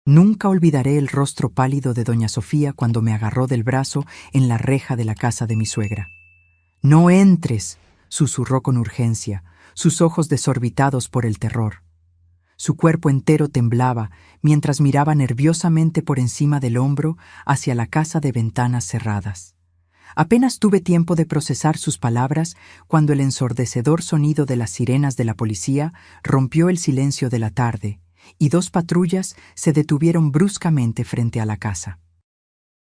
Nunca olvidaré el rostro pálido de doña Sofía cuando me agarró del brazo en la reja de la casa de mi suegra. «¡No entres!», susurró con urgencia, sus ojos desorbitados por el terror. Su cuerpo entero temblaba mientras miraba nerviosamente por encima del hombro hacia la casa de ventanas cerradas. Apenas tuve tiempo de procesar sus palabras cuando el ensordecedor sonido de las sirenas de la policía rompió el silencio de la tarde y 2 patrullas se detuvieron bruscamente frente a la casa.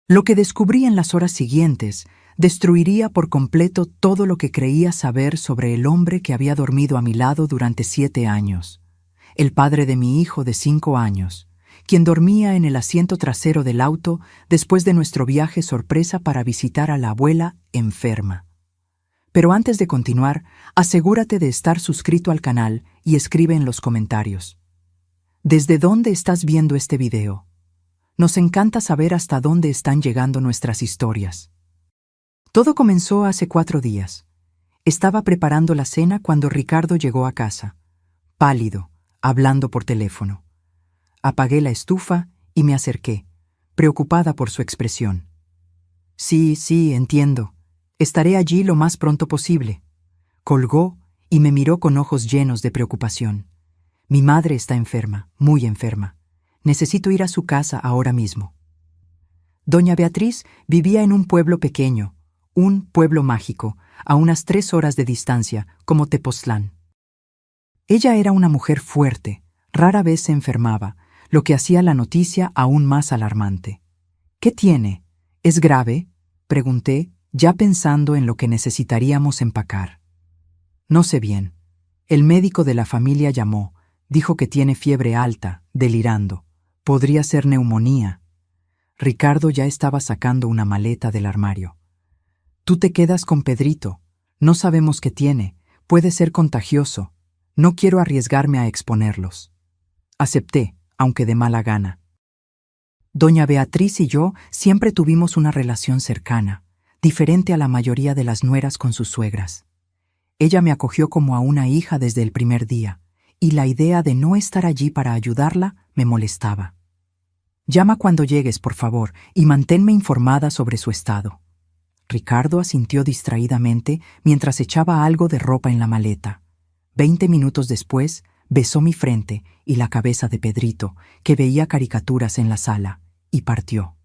Lo que descubrí en las horas siguientes destruiría por completo todo lo que creía saber sobre el hombre que había dormido a mi lado durante 7 años, el padre de mi hijo de 5 años, quien dormía en el asiento trasero del auto después de nuestro viaje sorpresa para visitar a la abuela enferma. Pero antes de continuar, asegúrate de estar suscrito al canal y escribe en los comentarios: ¿desde dónde estás viendo este video? Nos encanta saber hasta dónde están llegando nuestras historias. Todo comenzó hace 4 días. Estaba preparando la cena cuando Ricardo llegó a casa, pálido, hablando por teléfono. Apagué la estufa y me acerqué, preocupada por su expresión. Sí, entiendo. Estaré allí lo más pronto posible. Colgó y me miró con ojos llenos de preocupación. Mi madre está enferma, muy enferma. Necesito ir a su casa ahora mismo. Doña Beatriz vivía en un pueblo pequeño, un pueblo mágico, a unas 3 horas de distancia, como Tepoztlán. Ella era una mujer fuerte, rara vez se enfermaba, lo que hacía la noticia aún más alarmante. ¿Qué tiene? ¿Es grave?, pregunté, ya pensando en lo que necesitaríamos empacar. No sé bien. El médico de la familia llamó, dijo que tiene fiebre alta, delirando. Podría ser neumonía. Ricardo ya estaba sacando una maleta del armario. Tú te quedas con Pedrito. No sabemos qué tiene. Puede ser contagioso. No quiero arriesgarme a exponerlos. Acepté, aunque de mala gana. Doña Beatriz y yo siempre tuvimos una relación cercana, diferente a la mayoría de las nueras con sus suegras. Ella me acogió como a una hija desde el primer día, y la idea de no estar allí para ayudarla me molestaba. Llama cuando llegues, por favor, y manténme informada sobre su estado. Ricardo asintió distraídamente mientras echaba algo de ropa en la maleta. 20 minutos después, besó mi frente y la cabeza de Pedrito, que veía caricaturas en la sala, y partió.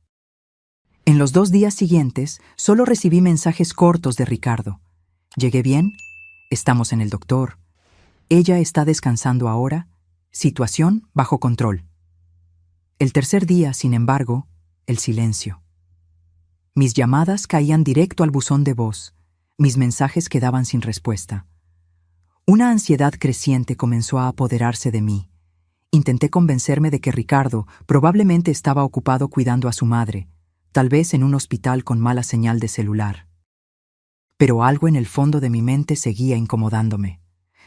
En los 2 días siguientes, solo recibí mensajes cortos de Ricardo. ¿Llegué bien? Estamos en el doctor. Ella está descansando ahora. Situación bajo control. El tercer día, sin embargo, el silencio. Mis llamadas caían directo al buzón de voz. Mis mensajes quedaban sin respuesta. Una ansiedad creciente comenzó a apoderarse de mí. Intenté convencerme de que Ricardo probablemente estaba ocupado cuidando a su madre, tal vez en un hospital con mala señal de celular. Pero algo en el fondo de mi mente seguía incomodándome.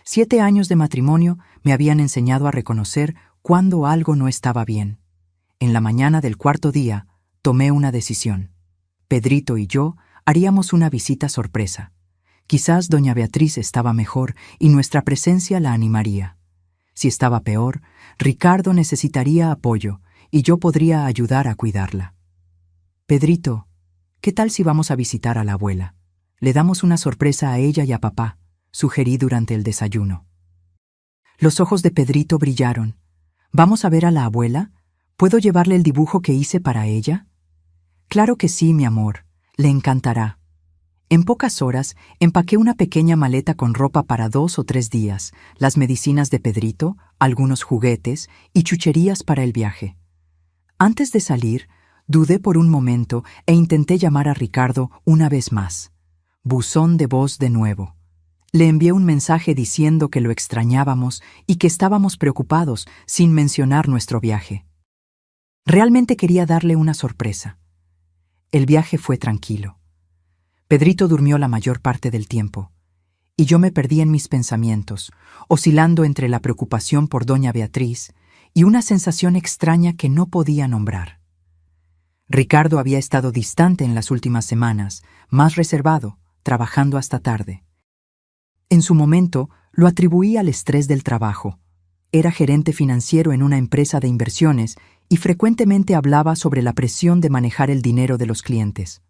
7 años de matrimonio me habían enseñado a reconocer cuando algo no estaba bien. En la mañana del 4.º día, tomé una decisión. Pedrito y yo haríamos una visita sorpresa. Quizás doña Beatriz estaba mejor y nuestra presencia la animaría. Si estaba peor, Ricardo necesitaría apoyo y yo podría ayudar a cuidarla. Pedrito, ¿qué tal si vamos a visitar a la abuela? Le damos una sorpresa a ella y a papá, sugerí durante el desayuno. Los ojos de Pedrito brillaron. ¿Vamos a ver a la abuela? ¿Puedo llevarle el dibujo que hice para ella? Claro que sí, mi amor. Le encantará. En pocas horas, empaqué una pequeña maleta con ropa para 2 o 3 días, las medicinas de Pedrito, algunos juguetes y chucherías para el viaje. Antes de salir, dudé por un momento e intenté llamar a Ricardo una vez más. Buzón de voz de nuevo. Le envié un mensaje diciendo que lo extrañábamos y que estábamos preocupados, sin mencionar nuestro viaje. Realmente quería darle una sorpresa. El viaje fue tranquilo. Pedrito durmió la mayor parte del tiempo, y yo me perdí en mis pensamientos, oscilando entre la preocupación por doña Beatriz y una sensación extraña que no podía nombrar. Ricardo había estado distante en las últimas semanas, más reservado, trabajando hasta tarde. En su momento, lo atribuí al estrés del trabajo. Era gerente financiero en una empresa de inversiones y frecuentemente hablaba sobre la presión de manejar el dinero de los clientes.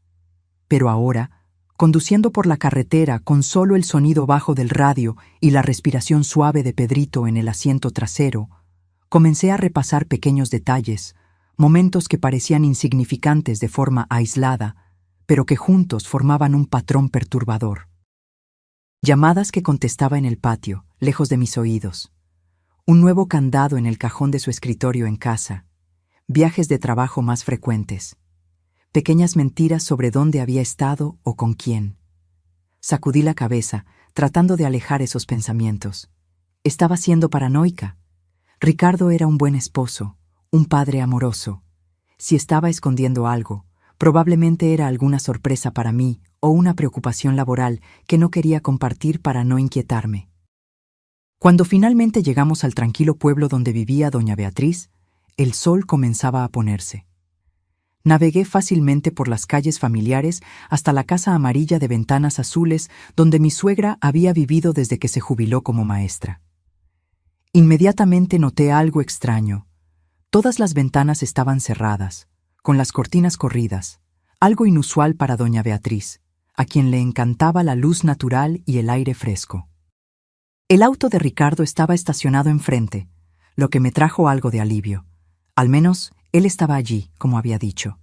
Pero ahora, conduciendo por la carretera con solo el sonido bajo del radio y la respiración suave de Pedrito en el asiento trasero, comencé a repasar pequeños detalles, momentos que parecían insignificantes de forma aislada, pero que juntos formaban un patrón perturbador. Llamadas que contestaba en el patio, lejos de mis oídos. Un nuevo candado en el cajón de su escritorio en casa. Viajes de trabajo más frecuentes. Pequeñas mentiras sobre dónde había estado o con quién. Sacudí la cabeza, tratando de alejar esos pensamientos. Estaba siendo paranoica. Ricardo era un buen esposo, un padre amoroso. Si estaba escondiendo algo, probablemente era alguna sorpresa para mí o una preocupación laboral que no quería compartir para no inquietarme. Cuando finalmente llegamos al tranquilo pueblo donde vivía doña Beatriz, el sol comenzaba a ponerse. Navegué fácilmente por las calles familiares hasta la casa amarilla de ventanas azules donde mi suegra había vivido desde que se jubiló como maestra. Inmediatamente noté algo extraño. Todas las ventanas estaban cerradas, con las cortinas corridas, algo inusual para doña Beatriz, a quien le encantaba la luz natural y el aire fresco. El auto de Ricardo estaba estacionado enfrente, lo que me trajo algo de alivio. Al menos, él estaba allí, como había dicho.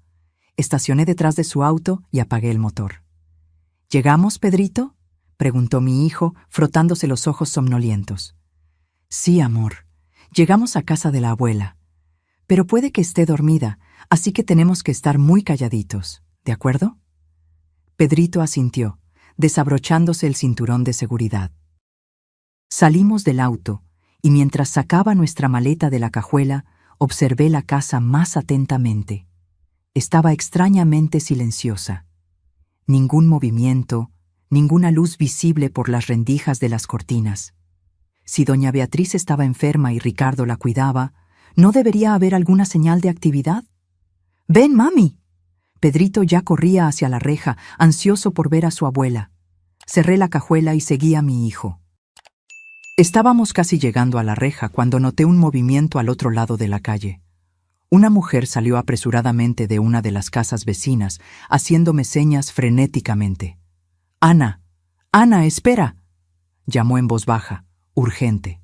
Estacioné detrás de su auto y apagué el motor. ¿Llegamos, Pedrito?, preguntó mi hijo, frotándose los ojos somnolientos. Sí, amor. Llegamos a casa de la abuela. Pero puede que esté dormida, así que tenemos que estar muy calladitos, ¿de acuerdo? Pedrito asintió, desabrochándose el cinturón de seguridad. Salimos del auto, y mientras sacaba nuestra maleta de la cajuela, observé la casa más atentamente. Estaba extrañamente silenciosa. Ningún movimiento, ninguna luz visible por las rendijas de las cortinas. Si doña Beatriz estaba enferma y Ricardo la cuidaba, ¿no debería haber alguna señal de actividad? «¡Ven, mami!». Pedrito ya corría hacia la reja, ansioso por ver a su abuela. Cerré la cajuela y seguí a mi hijo. Estábamos casi llegando a la reja cuando noté un movimiento al otro lado de la calle. Una mujer salió apresuradamente de una de las casas vecinas, haciéndome señas frenéticamente. «Ana, Ana, espera», llamó en voz baja, urgente.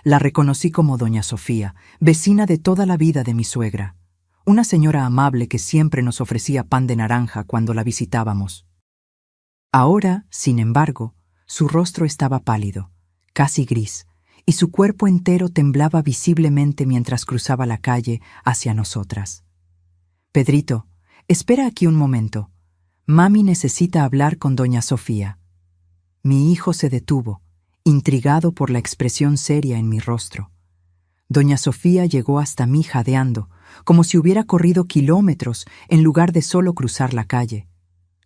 La reconocí como doña Sofía, vecina de toda la vida de mi suegra, una señora amable que siempre nos ofrecía pan de naranja cuando la visitábamos. Ahora, sin embargo, su rostro estaba pálido, casi gris, y su cuerpo entero temblaba visiblemente mientras cruzaba la calle hacia nosotras. «Pedrito, espera aquí un momento. Mami necesita hablar con doña Sofía». Mi hijo se detuvo, intrigado por la expresión seria en mi rostro. Doña Sofía llegó hasta mí jadeando, como si hubiera corrido kilómetros en lugar de solo cruzar la calle.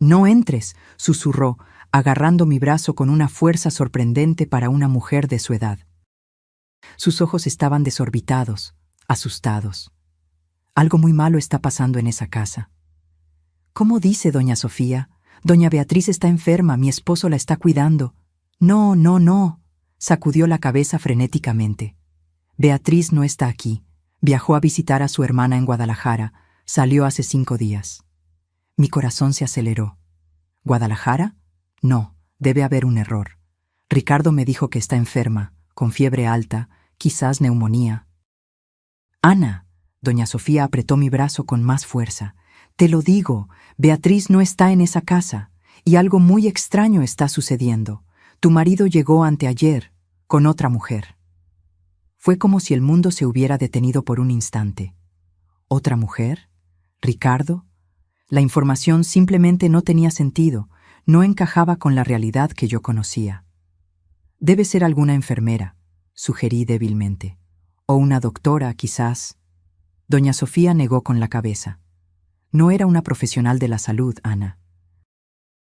«No entres», susurró, agarrando mi brazo con una fuerza sorprendente para una mujer de su edad. Sus ojos estaban desorbitados, asustados. Algo muy malo está pasando en esa casa. «¿Cómo dice doña Sofía? Doña Beatriz está enferma, mi esposo la está cuidando». «No, no, no», sacudió la cabeza frenéticamente. «Beatriz no está aquí. Viajó a visitar a su hermana en Guadalajara. Salió hace 5 días». Mi corazón se aceleró. ¿Guadalajara? No, debe haber un error. Ricardo me dijo que está enferma, con fiebre alta, quizás neumonía. «Ana», doña Sofía apretó mi brazo con más fuerza. «Te lo digo, Beatriz no está en esa casa, y algo muy extraño está sucediendo. Tu marido llegó anteayer, con otra mujer». Fue como si el mundo se hubiera detenido por un instante. ¿Otra mujer? ¿Ricardo? La información simplemente no tenía sentido, no encajaba con la realidad que yo conocía. «Debe ser alguna enfermera», sugerí débilmente. «O una doctora, quizás». Doña Sofía negó con la cabeza. No era una profesional de la salud, Ana.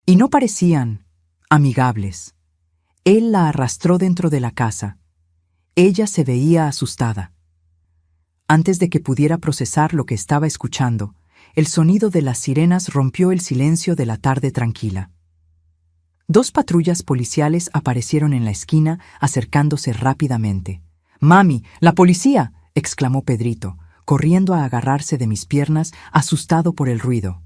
Y no parecían amigables. Él la arrastró dentro de la casa. Ella se veía asustada. Antes de que pudiera procesar lo que estaba escuchando, el sonido de las sirenas rompió el silencio de la tarde tranquila. 2 patrullas policiales aparecieron en la esquina, acercándose rápidamente. «¡Mami, la policía!», exclamó Pedrito. corriendo a agarrarse de mis piernas, asustado por el ruido.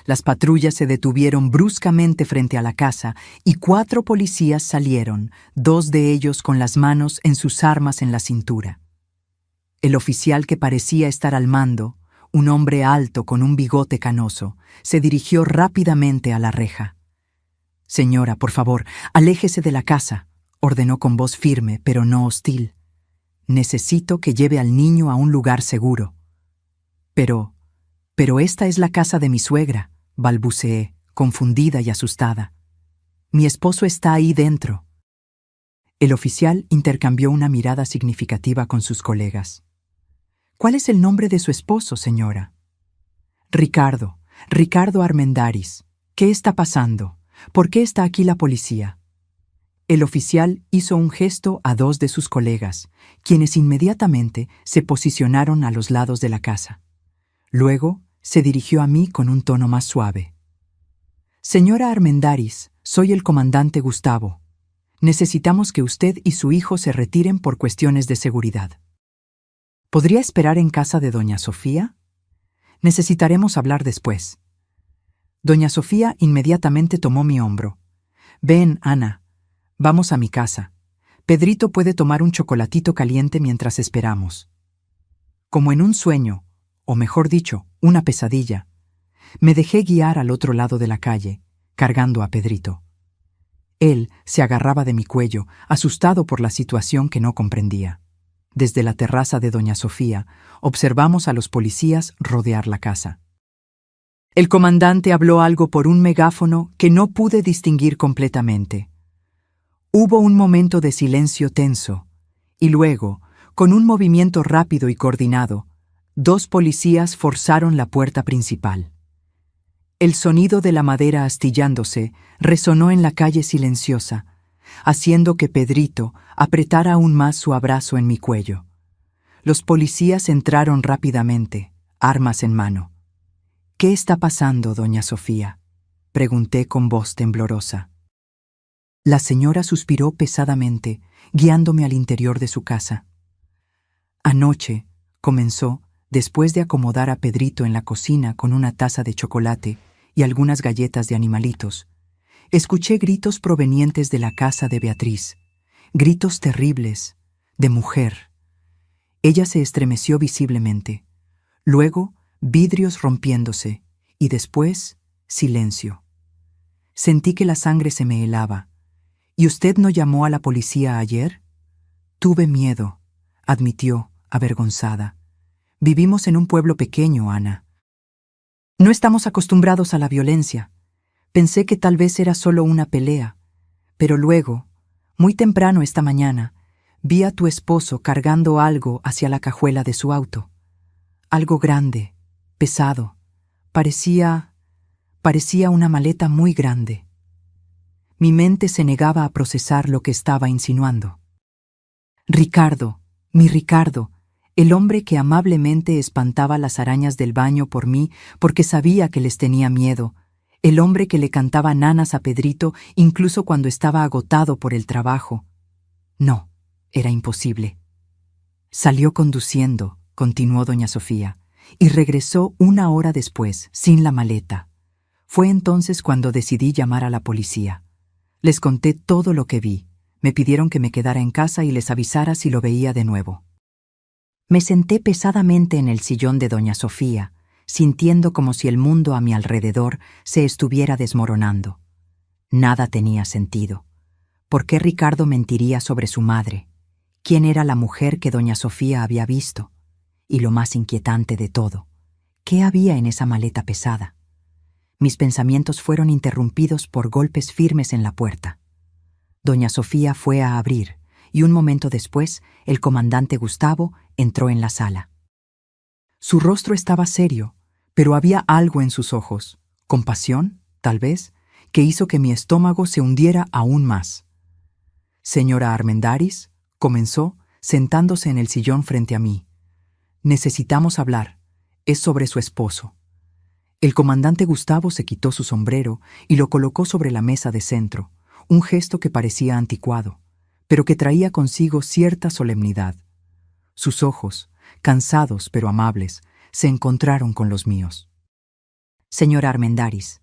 Las patrullas se detuvieron bruscamente frente a la casa y 4 policías salieron, 2 de ellos con las manos en sus armas en la cintura. El oficial que parecía estar al mando, un hombre alto con un bigote canoso, se dirigió rápidamente a la reja. «Señora, por favor, aléjese de la casa», ordenó con voz firme, pero no hostil. «Necesito que lleve al niño a un lugar seguro». Pero esta es la casa de mi suegra», balbuceé, confundida y asustada. «Mi esposo está ahí dentro». El oficial intercambió una mirada significativa con sus colegas. «¿Cuál es el nombre de su esposo, señora?» «Ricardo Armendáriz. ¿Qué está pasando? ¿Por qué está aquí la policía?» El oficial hizo un gesto a 2 de sus colegas, quienes inmediatamente se posicionaron a los lados de la casa. Luego se dirigió a mí con un tono más suave. «Señora Armendáriz, soy el comandante Gustavo. Necesitamos que usted y su hijo se retiren por cuestiones de seguridad. ¿Podría esperar en casa de doña Sofía? Necesitaremos hablar después». Doña Sofía inmediatamente tomó mi hombro. «Ven, Ana, vamos a mi casa. Pedrito puede tomar un chocolatito caliente mientras esperamos». Como en un sueño, o mejor dicho, una pesadilla, me dejé guiar al otro lado de la calle, cargando a Pedrito. Él se agarraba de mi cuello, asustado por la situación que no comprendía. Desde la terraza de doña Sofía, observamos a los policías rodear la casa. El comandante habló algo por un megáfono que no pude distinguir completamente. Hubo un momento de silencio tenso, y luego, con un movimiento rápido y coordinado, 2 policías forzaron la puerta principal. El sonido de la madera astillándose resonó en la calle silenciosa, haciendo que Pedrito apretara aún más su abrazo en mi cuello. Los policías entraron rápidamente, armas en mano. «¿Qué está pasando, doña Sofía?», pregunté con voz temblorosa. La señora suspiró pesadamente, guiándome al interior de su casa. «Anoche», comenzó, después de acomodar a Pedrito en la cocina con una taza de chocolate y algunas galletas de animalitos, escuché gritos provenientes de la casa de Beatriz, gritos terribles, de mujer. Ella se estremeció visiblemente, luego vidrios rompiéndose y después silencio. Sentí que la sangre se me helaba. «¿Y usted no llamó a la policía ayer?» «Tuve miedo», admitió, avergonzada. «Vivimos en un pueblo pequeño, Ana. No estamos acostumbrados a la violencia. Pensé que tal vez era solo una pelea, pero luego, muy temprano esta mañana, vi a tu esposo cargando algo hacia la cajuela de su auto. Algo grande, pesado. Parecía una maleta muy grande». Mi mente se negaba a procesar lo que estaba insinuando. «Ricardo, mi Ricardo, el hombre que amablemente espantaba las arañas del baño por mí porque sabía que les tenía miedo, el hombre que le cantaba nanas a Pedrito incluso cuando estaba agotado por el trabajo. No, era imposible». «Salió conduciendo», continuó doña Sofía, «y regresó 1 hora después, sin la maleta. Fue entonces cuando decidí llamar a la policía. Les conté todo lo que vi. Me pidieron que me quedara en casa y les avisara si lo veía de nuevo». Me senté pesadamente en el sillón de doña Sofía, sintiendo como si el mundo a mi alrededor se estuviera desmoronando. Nada tenía sentido. ¿Por qué Ricardo mentiría sobre su madre? ¿Quién era la mujer que doña Sofía había visto? Y lo más inquietante de todo, ¿qué había en esa maleta pesada? Mis pensamientos fueron interrumpidos por golpes firmes en la puerta. Doña Sofía fue a abrir, y un momento después, el comandante Gustavo entró en la sala. Su rostro estaba serio, pero había algo en sus ojos, compasión, tal vez, que hizo que mi estómago se hundiera aún más. «Señora Armendáriz», comenzó, sentándose en el sillón frente a mí. «Necesitamos hablar. Es sobre su esposo». El comandante Gustavo se quitó su sombrero y lo colocó sobre la mesa de centro, un gesto que parecía anticuado, pero que traía consigo cierta solemnidad. Sus ojos, cansados pero amables, se encontraron con los míos. Señora Armendáriz,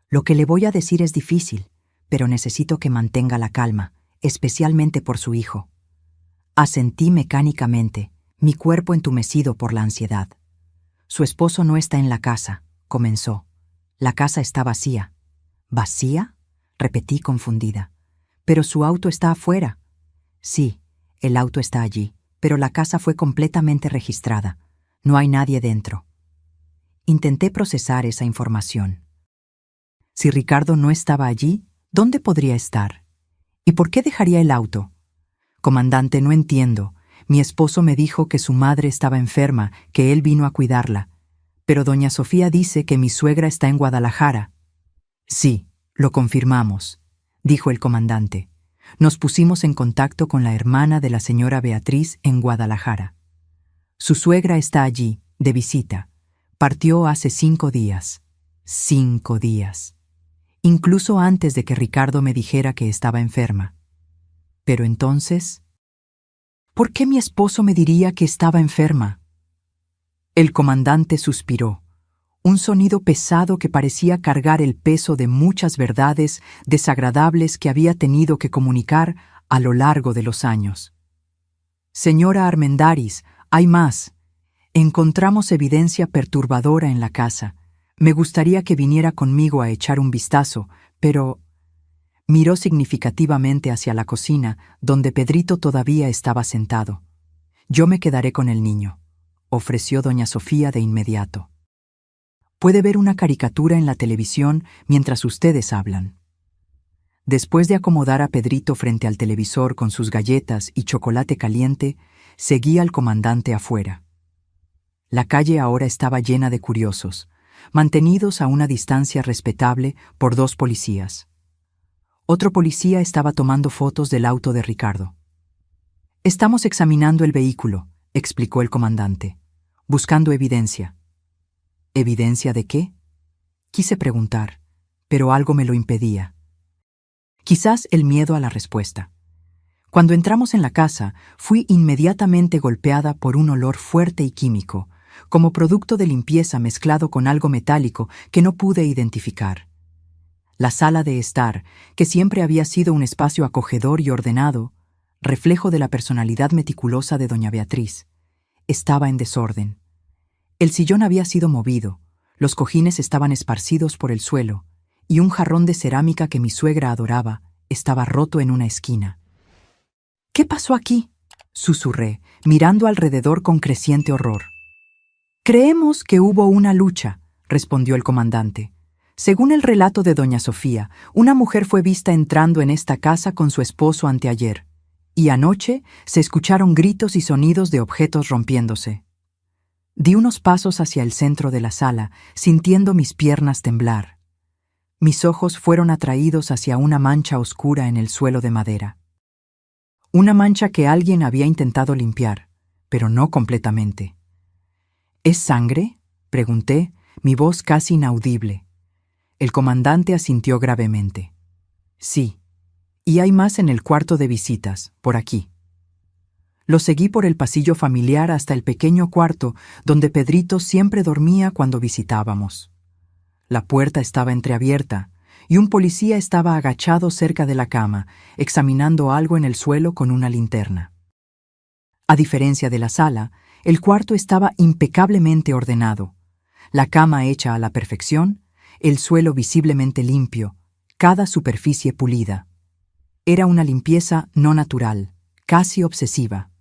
lo que le voy a decir es difícil, pero necesito que mantenga la calma, especialmente por su hijo. Asentí mecánicamente, mi cuerpo entumecido por la ansiedad. Su esposo no está en la casa, comenzó. La casa está vacía. ¿Vacía?, repetí confundida. Pero su auto está afuera. Sí, el auto está allí, pero la casa fue completamente registrada. No hay nadie dentro. Intenté procesar esa información. Si Ricardo no estaba allí, ¿dónde podría estar? ¿Y por qué dejaría el auto? Comandante, no entiendo. Mi esposo me dijo que su madre estaba enferma, que él vino a cuidarla. Pero doña Sofía dice que mi suegra está en Guadalajara. Sí, lo confirmamos, dijo el comandante. Nos pusimos en contacto con la hermana de la señora Beatriz en Guadalajara. Su suegra está allí, de visita. Partió hace 5 días. 5 días. Incluso antes de que Ricardo me dijera que estaba enferma. Pero entonces, ¿por qué mi esposo me diría que estaba enferma? El comandante suspiró, un sonido pesado que parecía cargar el peso de muchas verdades desagradables que había tenido que comunicar a lo largo de los años. Señora Armendáriz, hay más. Encontramos evidencia perturbadora en la casa. Me gustaría que viniera conmigo a echar un vistazo, pero... Miró significativamente hacia la cocina, donde Pedrito todavía estaba sentado. Yo me quedaré con el niño, ofreció doña Sofía de inmediato. Puede ver una caricatura en la televisión mientras ustedes hablan. Después de acomodar a Pedrito frente al televisor con sus galletas y chocolate caliente, seguí al comandante afuera. La calle ahora estaba llena de curiosos, mantenidos a una distancia respetable por 2 policías. Otro policía estaba tomando fotos del auto de Ricardo. Estamos examinando el vehículo, explicó el comandante, buscando evidencia. ¿Evidencia de qué? Quise preguntar, pero algo me lo impedía. Quizás el miedo a la respuesta. Cuando entramos en la casa, fui inmediatamente golpeada por un olor fuerte y químico, como producto de limpieza mezclado con algo metálico que no pude identificar. La sala de estar, que siempre había sido un espacio acogedor y ordenado, reflejo de la personalidad meticulosa de doña Beatriz, estaba en desorden. El sillón había sido movido, los cojines estaban esparcidos por el suelo, y un jarrón de cerámica que mi suegra adoraba estaba roto en una esquina. ¿Qué pasó aquí?, susurré, mirando alrededor con creciente horror. Creemos que hubo una lucha, respondió el comandante. Según el relato de doña Sofía, una mujer fue vista entrando en esta casa con su esposo anteayer, y anoche se escucharon gritos y sonidos de objetos rompiéndose. Di unos pasos hacia el centro de la sala, sintiendo mis piernas temblar. Mis ojos fueron atraídos hacia una mancha oscura en el suelo de madera. Una mancha que alguien había intentado limpiar, pero no completamente. ¿Es sangre?, pregunté, mi voz casi inaudible. El comandante asintió gravemente. Sí, y hay más en el cuarto de visitas, por aquí. Lo seguí por el pasillo familiar hasta el pequeño cuarto donde Pedrito siempre dormía cuando visitábamos. La puerta estaba entreabierta y un policía estaba agachado cerca de la cama, examinando algo en el suelo con una linterna. A diferencia de la sala, el cuarto estaba impecablemente ordenado. La cama hecha a la perfección, el suelo visiblemente limpio, cada superficie pulida. Era una limpieza no natural, casi obsesiva.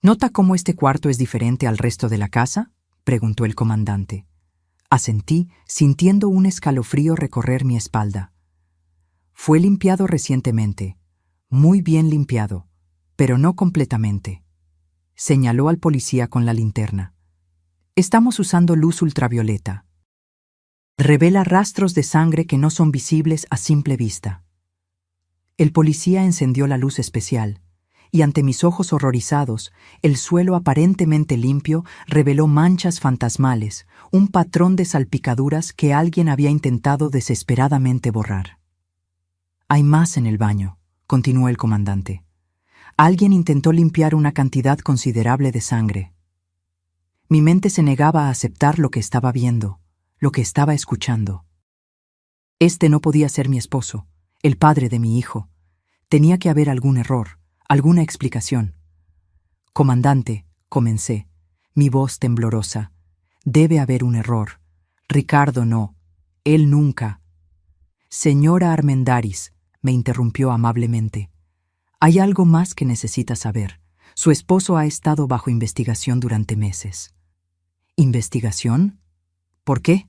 ¿Nota cómo este cuarto es diferente al resto de la casa?, preguntó el comandante. Asentí, sintiendo un escalofrío recorrer mi espalda. Fue limpiado recientemente, muy bien limpiado, pero no completamente. Señaló al policía con la linterna. Estamos usando luz ultravioleta. Revela rastros de sangre que no son visibles a simple vista. El policía encendió la luz especial, y ante mis ojos horrorizados, el suelo aparentemente limpio reveló manchas fantasmales, un patrón de salpicaduras que alguien había intentado desesperadamente borrar. Hay más en el baño, continuó el comandante. Alguien intentó limpiar una cantidad considerable de sangre. Mi mente se negaba a aceptar lo que estaba viendo, lo que estaba escuchando. Este no podía ser mi esposo, el padre de mi hijo. Tenía que haber algún error, alguna explicación. Comandante, comencé, mi voz temblorosa. Debe haber un error. Ricardo no. Él nunca. Señora Armendáriz, me interrumpió amablemente. Hay algo más que necesita saber. Su esposo ha estado bajo investigación durante meses. ¿Investigación? ¿Por qué?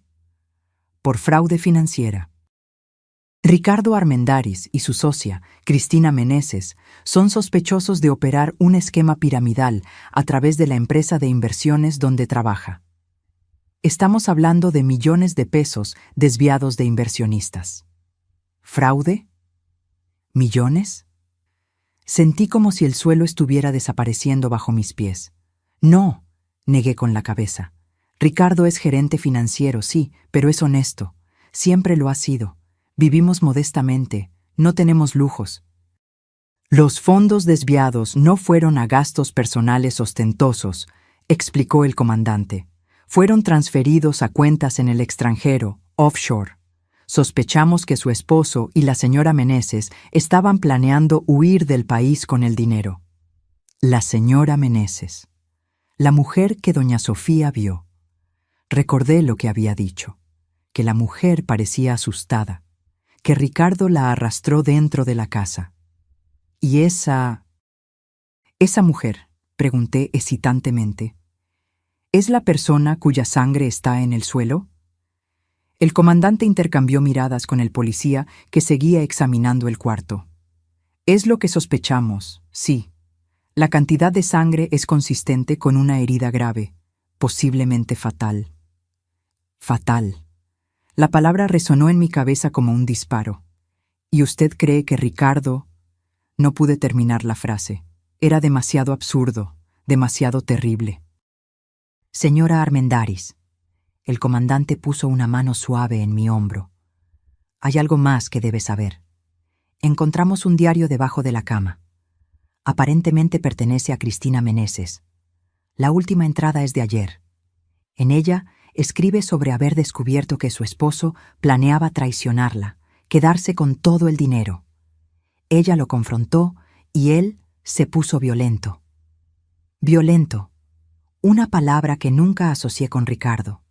Por fraude financiera. Ricardo Armendáriz y su socia, Cristina Meneses, son sospechosos de operar un esquema piramidal a través de la empresa de inversiones donde trabaja. Estamos hablando de millones de pesos desviados de inversionistas. ¿Fraude? ¿Millones? Sentí como si el suelo estuviera desapareciendo bajo mis pies. No, negué con la cabeza. Ricardo es gerente financiero, sí, pero es honesto. Siempre lo ha sido. Vivimos modestamente, no tenemos lujos. Los fondos desviados no fueron a gastos personales ostentosos, explicó el comandante. Fueron transferidos a cuentas en el extranjero, offshore. Sospechamos que su esposo y la señora Meneses estaban planeando huir del país con el dinero. La señora Meneses, la mujer que doña Sofía vio. Recordé lo que había dicho, que la mujer parecía asustada, que Ricardo la arrastró dentro de la casa. ¿Y esa mujer? Pregunté hesitantemente. ¿Es la persona cuya sangre está en el suelo? El comandante intercambió miradas con el policía que seguía examinando el cuarto. Es lo que sospechamos, sí. La cantidad de sangre es consistente con una herida grave, posiblemente fatal. Fatal. La palabra resonó en mi cabeza como un disparo. ¿Y usted cree que Ricardo...? No pude terminar la frase. Era demasiado absurdo, demasiado terrible. Señora Armendáriz, el comandante puso una mano suave en mi hombro. Hay algo más que debe saber. Encontramos un diario debajo de la cama. Aparentemente pertenece a Cristina Meneses. La última entrada es de ayer. En ella escribe sobre haber descubierto que su esposo planeaba traicionarla, quedarse con todo el dinero. Ella lo confrontó y él se puso violento. Violento, una palabra que nunca asocié con Ricardo.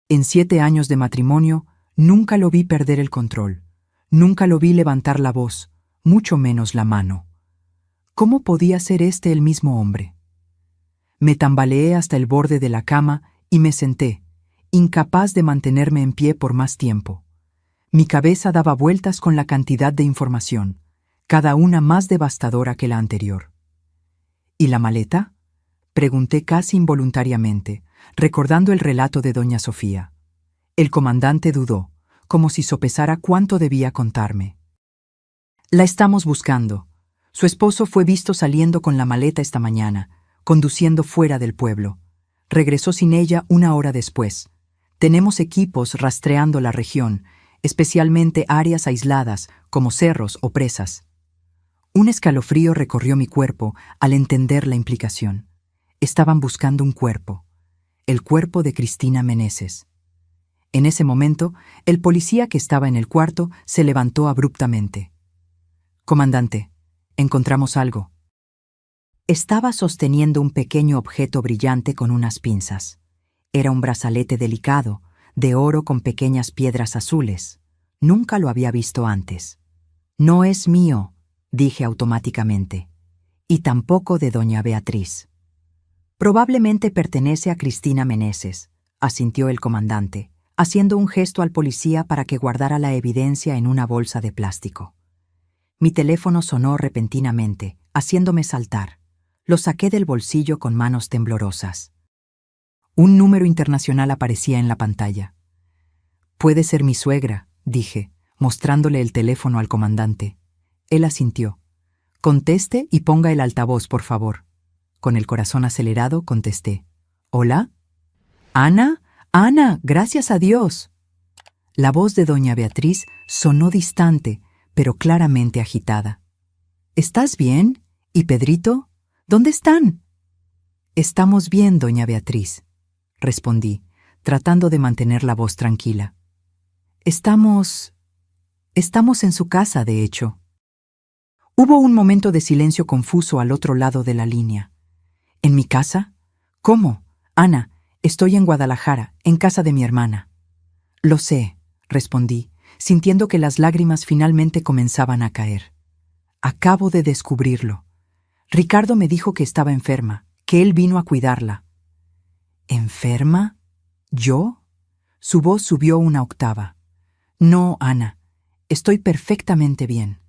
En 7 años de matrimonio, nunca lo vi perder el control, nunca lo vi levantar la voz, mucho menos la mano. ¿Cómo podía ser este el mismo hombre? Me tambaleé hasta el borde de la cama y me senté, incapaz de mantenerme en pie por más tiempo. Mi cabeza daba vueltas con la cantidad de información, cada una más devastadora que la anterior. ¿Y la maleta? Pregunté casi involuntariamente, recordando el relato de doña Sofía. El comandante dudó, como si sopesara cuánto debía contarme. La estamos buscando. Su esposo fue visto saliendo con la maleta esta mañana, conduciendo fuera del pueblo. Regresó sin ella 1 hora después. Tenemos equipos rastreando la región, especialmente áreas aisladas como cerros o presas. Un escalofrío recorrió mi cuerpo al entender la implicación. Estaban buscando un cuerpo, el cuerpo de Cristina Meneses. En ese momento, el policía que estaba en el cuarto se levantó abruptamente. «Comandante, encontramos algo». Estaba sosteniendo un pequeño objeto brillante con unas pinzas. Era un brazalete delicado, de oro con pequeñas piedras azules. Nunca lo había visto antes. «No es mío», dije automáticamente, «y tampoco de doña Beatriz». «Probablemente pertenece a Cristina Meneses», asintió el comandante, haciendo un gesto al policía para que guardara la evidencia en una bolsa de plástico. Mi teléfono sonó repentinamente, haciéndome saltar. Lo saqué del bolsillo con manos temblorosas. Un número internacional aparecía en la pantalla. «Puede ser mi suegra», dije, mostrándole el teléfono al comandante. Él asintió. «Conteste y ponga el altavoz, por favor». Con el corazón acelerado contesté. «¿Hola? ¿Ana? Ana, gracias a Dios». La voz de doña Beatriz sonó distante, pero claramente agitada. «¿Estás bien? ¿Y Pedrito? ¿Dónde están?» Estamos bien, doña Beatriz, respondí, tratando de mantener la voz tranquila. Estamos en su casa, de hecho. Hubo un momento de silencio confuso al otro lado de la línea. ¿En mi casa? ¿Cómo? Ana, estoy en Guadalajara, en casa de mi hermana. Lo sé, respondí, sintiendo que las lágrimas finalmente comenzaban a caer. Acabo de descubrirlo. Ricardo me dijo que estaba enferma, que él vino a cuidarla. ¿Enferma? ¿Yo? Su voz subió una octava. No, Ana, estoy perfectamente bien.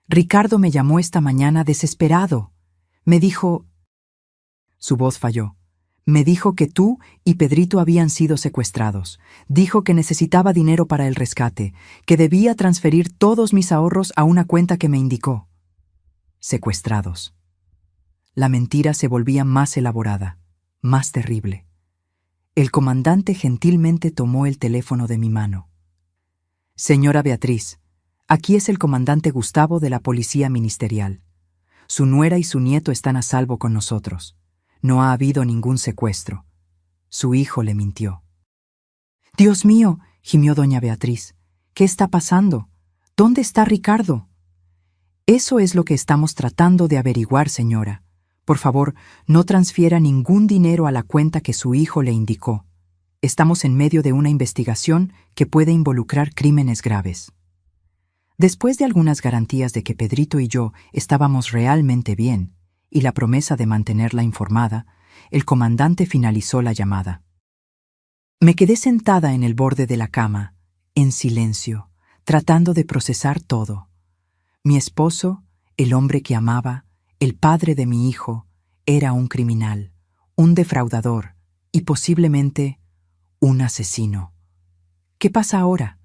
Ricardo me llamó esta mañana desesperado. Me dijo... Su voz falló. Me dijo que tú y Pedrito habían sido secuestrados. Dijo que necesitaba dinero para el rescate, que debía transferir todos mis ahorros a una cuenta que me indicó. Secuestrados. La mentira se volvía más elaborada, más terrible. El comandante gentilmente tomó el teléfono de mi mano. Señora Beatriz, aquí es el comandante Gustavo de la Policía Ministerial. Su nuera y su nieto están a salvo con nosotros. No ha habido ningún secuestro. Su hijo le mintió. Dios mío, gimió doña Beatriz. ¿Qué está pasando? ¿Dónde está Ricardo? Eso es lo que estamos tratando de averiguar, señora. Por favor, no transfiera ningún dinero a la cuenta que su hijo le indicó. Estamos en medio de una investigación que puede involucrar crímenes graves. Después de algunas garantías de que Pedrito y yo estábamos realmente bien, y la promesa de mantenerla informada, el comandante finalizó la llamada. Me quedé sentada en el borde de la cama, en silencio, tratando de procesar todo. Mi esposo, el hombre que amaba, el padre de mi hijo, era un criminal, un defraudador y posiblemente un asesino. ¿Qué pasa ahora?,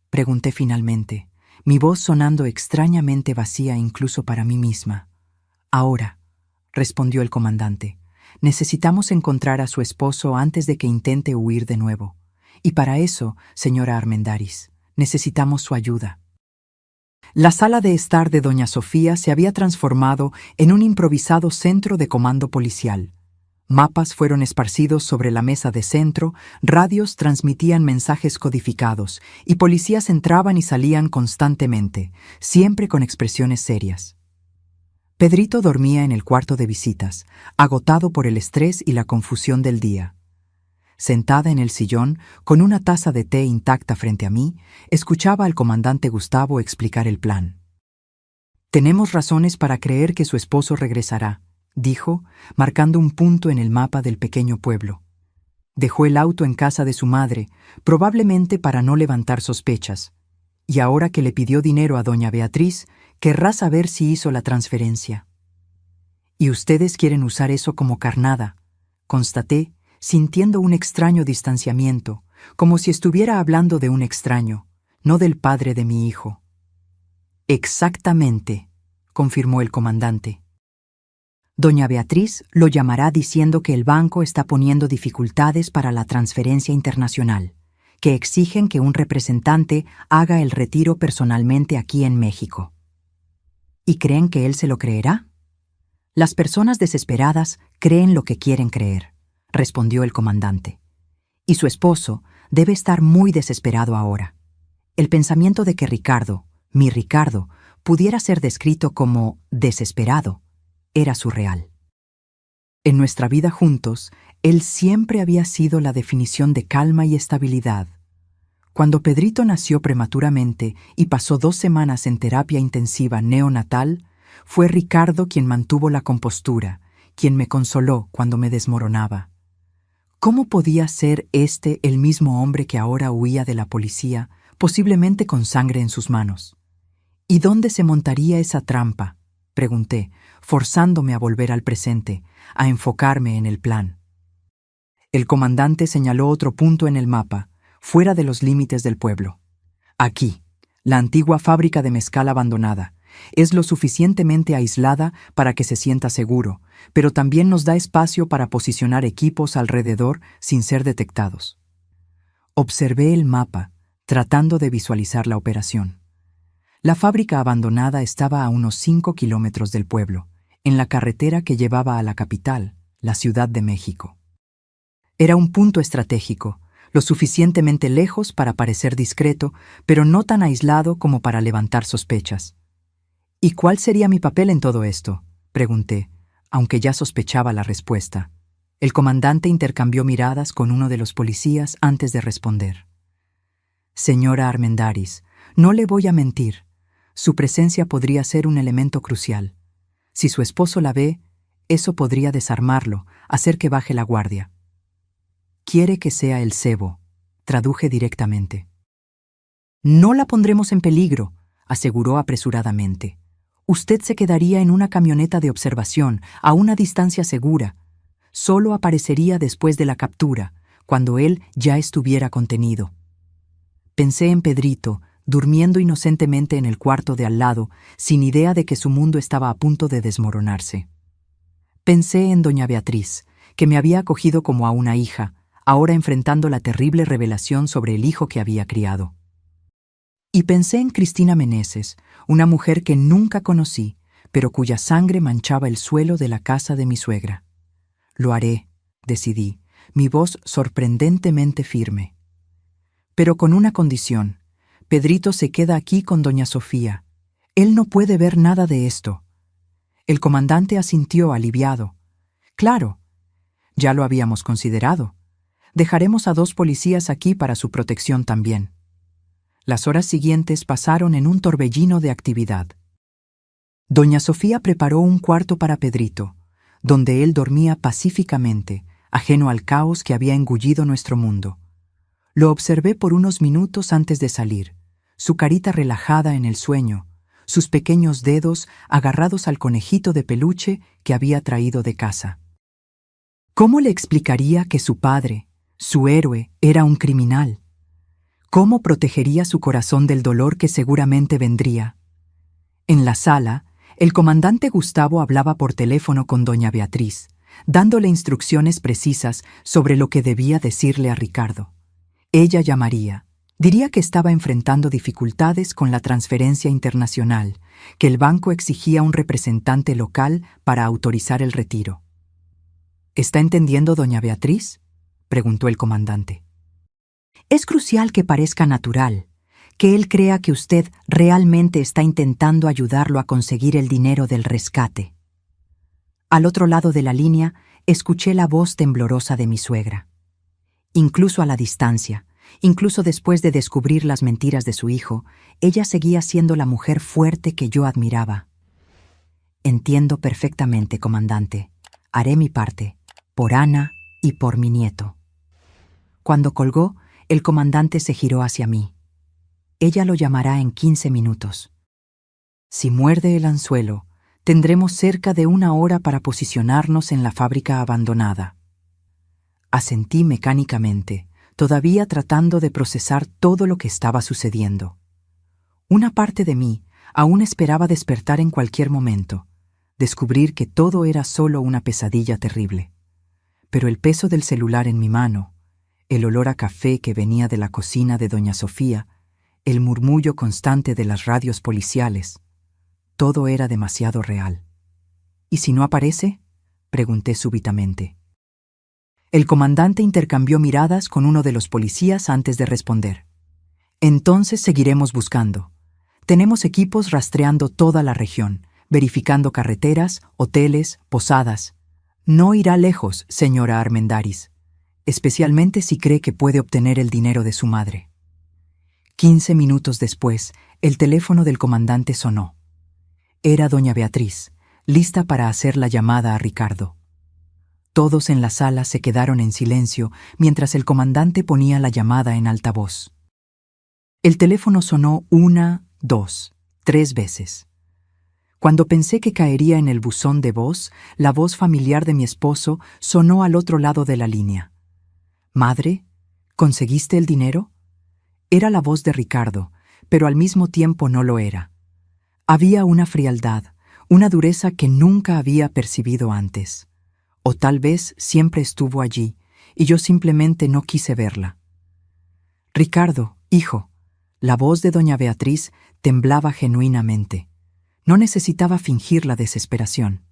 pregunté finalmente, mi voz sonando extrañamente vacía incluso para mí misma. Ahora, respondió el comandante, necesitamos encontrar a su esposo antes de que intente huir de nuevo. Y para eso, señora Armendáriz, necesitamos su ayuda. La sala de estar de doña Sofía se había transformado en un improvisado centro de comando policial. Mapas fueron esparcidos sobre la mesa de centro, radios transmitían mensajes codificados, y policías entraban y salían constantemente, siempre con expresiones serias. Pedrito dormía en el cuarto de visitas, agotado por el estrés y la confusión del día. Sentada en el sillón, con una taza de té intacta frente a mí, escuchaba al comandante Gustavo explicar el plan. Tenemos razones para creer que su esposo regresará, dijo, marcando un punto en el mapa del pequeño pueblo. Dejó el auto en casa de su madre, probablemente para no levantar sospechas, y ahora que le pidió dinero a doña Beatriz, querrá saber si hizo la transferencia. Y ustedes quieren usar eso como carnada, constaté, sintiendo un extraño distanciamiento, como si estuviera hablando de un extraño, no del padre de mi hijo. Exactamente, confirmó el comandante. Doña Beatriz lo llamará diciendo que el banco está poniendo dificultades para la transferencia internacional, que exigen que un representante haga el retiro personalmente aquí en México. ¿Y creen que él se lo creerá? Las personas desesperadas creen lo que quieren creer, respondió el comandante. Y su esposo debe estar muy desesperado ahora. El pensamiento de que Ricardo, mi Ricardo, pudiera ser descrito como desesperado, era surreal. En nuestra vida juntos, él siempre había sido la definición de calma y estabilidad. Cuando Pedrito nació prematuramente y pasó 2 semanas en terapia intensiva neonatal, fue Ricardo quien mantuvo la compostura, quien me consoló cuando me desmoronaba. ¿Cómo podía ser este el mismo hombre que ahora huía de la policía, posiblemente con sangre en sus manos? ¿Y dónde se montaría esa trampa?, pregunté, forzándome a volver al presente, a enfocarme en el plan. El comandante señaló otro punto en el mapa, fuera de los límites del pueblo. Aquí, la antigua fábrica de mezcal abandonada, es lo suficientemente aislada para que se sienta seguro, pero también nos da espacio para posicionar equipos alrededor sin ser detectados. Observé el mapa, tratando de visualizar la operación. La fábrica abandonada estaba a unos 5 kilómetros del pueblo, en la carretera que llevaba a la capital, la Ciudad de México. Era un punto estratégico, lo suficientemente lejos para parecer discreto, pero no tan aislado como para levantar sospechas. ¿Y cuál sería mi papel en todo esto?, pregunté, aunque ya sospechaba la respuesta. El comandante intercambió miradas con uno de los policías antes de responder. Señora Armendáriz, no le voy a mentir. Su presencia podría ser un elemento crucial. Si su esposo la ve, eso podría desarmarlo, hacer que baje la guardia. Quiere que sea el cebo, traduje directamente. No la pondremos en peligro, aseguró apresuradamente. Usted se quedaría en una camioneta de observación, a una distancia segura. Solo aparecería después de la captura, cuando él ya estuviera contenido. Pensé en Pedrito, durmiendo inocentemente en el cuarto de al lado, sin idea de que su mundo estaba a punto de desmoronarse. Pensé en doña Beatriz, que me había acogido como a una hija, ahora enfrentando la terrible revelación sobre el hijo que había criado. Y pensé en Cristina Meneses, una mujer que nunca conocí, pero cuya sangre manchaba el suelo de la casa de mi suegra. Lo haré, decidí, mi voz sorprendentemente firme. Pero con una condición. Pedrito se queda aquí con doña Sofía. Él no puede ver nada de esto. El comandante asintió aliviado. Claro, ya lo habíamos considerado. Dejaremos a 2 policías aquí para su protección también. Las horas siguientes pasaron en un torbellino de actividad. Doña Sofía preparó un cuarto para Pedrito, donde él dormía pacíficamente, ajeno al caos que había engullido nuestro mundo. Lo observé por unos minutos antes de salir, su carita relajada en el sueño, sus pequeños dedos agarrados al conejito de peluche que había traído de casa. ¿Cómo le explicaría que su padre, su héroe, era un criminal? ¿Cómo protegería su corazón del dolor que seguramente vendría? En la sala, el comandante Gustavo hablaba por teléfono con doña Beatriz, dándole instrucciones precisas sobre lo que debía decirle a Ricardo. Ella llamaría, diría que estaba enfrentando dificultades con la transferencia internacional, que el banco exigía un representante local para autorizar el retiro. ¿Está entendiendo doña Beatriz?, preguntó el comandante. Es crucial que parezca natural, que él crea que usted realmente está intentando ayudarlo a conseguir el dinero del rescate. Al otro lado de la línea, escuché la voz temblorosa de mi suegra. Incluso a la distancia, incluso después de descubrir las mentiras de su hijo, ella seguía siendo la mujer fuerte que yo admiraba. Entiendo perfectamente, comandante. Haré mi parte, por Ana y por mi nieto. Cuando colgó, el comandante se giró hacia mí. Ella lo llamará en 15 minutos. Si muerde el anzuelo, tendremos cerca de 1 hora para posicionarnos en la fábrica abandonada. Asentí mecánicamente, todavía tratando de procesar todo lo que estaba sucediendo. Una parte de mí aún esperaba despertar en cualquier momento, descubrir que todo era solo una pesadilla terrible. Pero el peso del celular en mi mano, el olor a café que venía de la cocina de doña Sofía, el murmullo constante de las radios policiales, todo era demasiado real. ¿Y si no aparece?, pregunté súbitamente. El comandante intercambió miradas con uno de los policías antes de responder. Entonces seguiremos buscando. Tenemos equipos rastreando toda la región, verificando carreteras, hoteles, posadas. No irá lejos, señora Armendáriz, especialmente si cree que puede obtener el dinero de su madre. 15 minutos después, el teléfono del comandante sonó. Era doña Beatriz, lista para hacer la llamada a Ricardo. Todos en la sala se quedaron en silencio mientras el comandante ponía la llamada en altavoz. El teléfono sonó 1, 2, 3 veces. Cuando pensé que caería en el buzón de voz, la voz familiar de mi esposo sonó al otro lado de la línea. «Madre, ¿conseguiste el dinero?». Era la voz de Ricardo, pero al mismo tiempo no lo era. Había una frialdad, una dureza que nunca había percibido antes. O tal vez siempre estuvo allí, y yo simplemente no quise verla. «Ricardo, hijo», la voz de doña Beatriz temblaba genuinamente. No necesitaba fingir la desesperación.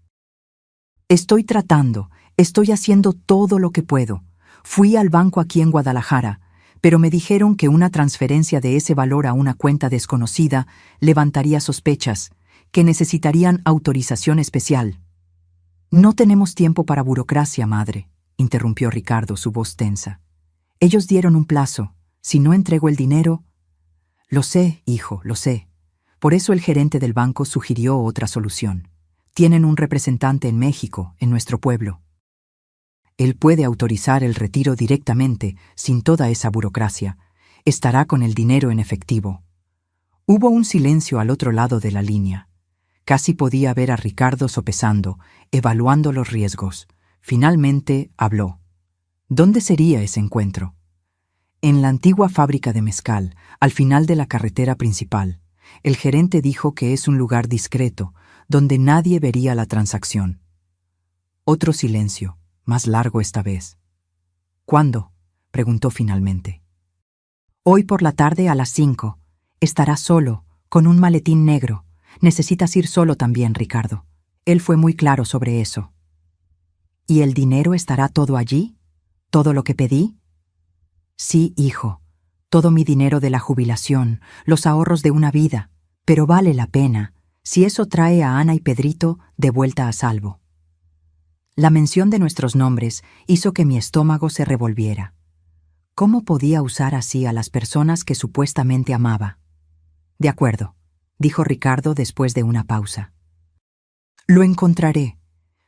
«Estoy tratando, Estoy haciendo todo lo que puedo. Fui al banco aquí en Guadalajara, pero me dijeron que una transferencia de ese valor a una cuenta desconocida levantaría sospechas, que necesitarían autorización especial. No tenemos tiempo para burocracia, madre, interrumpió Ricardo, su voz tensa. Ellos dieron un plazo. Si no entrego el dinero... Lo sé, hijo, lo sé. Por eso el gerente del banco sugirió otra solución. Tienen un representante en México, en nuestro pueblo. Él puede autorizar el retiro directamente, sin toda esa burocracia. Estará con el dinero en efectivo. Hubo un silencio al otro lado de la línea. Casi podía ver a Ricardo sopesando, evaluando los riesgos. Finalmente habló. ¿Dónde sería ese encuentro? En la antigua fábrica de mezcal, al final de la carretera principal. El gerente dijo que es un lugar discreto, donde nadie vería la transacción. Otro silencio, más largo esta vez. ¿Cuándo?, preguntó finalmente. Hoy por la tarde a las 5. Estará solo, con un maletín negro. Necesitas ir solo también, Ricardo. Él fue muy claro sobre eso. ¿Y el dinero estará todo allí? ¿Todo lo que pedí? Sí, hijo. Todo mi dinero de la jubilación, los ahorros de una vida. Pero vale la pena, si eso trae a Ana y Pedrito de vuelta a salvo. La mención de nuestros nombres hizo que mi estómago se revolviera. ¿Cómo podía usar así a las personas que supuestamente amaba? De acuerdo, dijo Ricardo después de una pausa. Lo encontraré,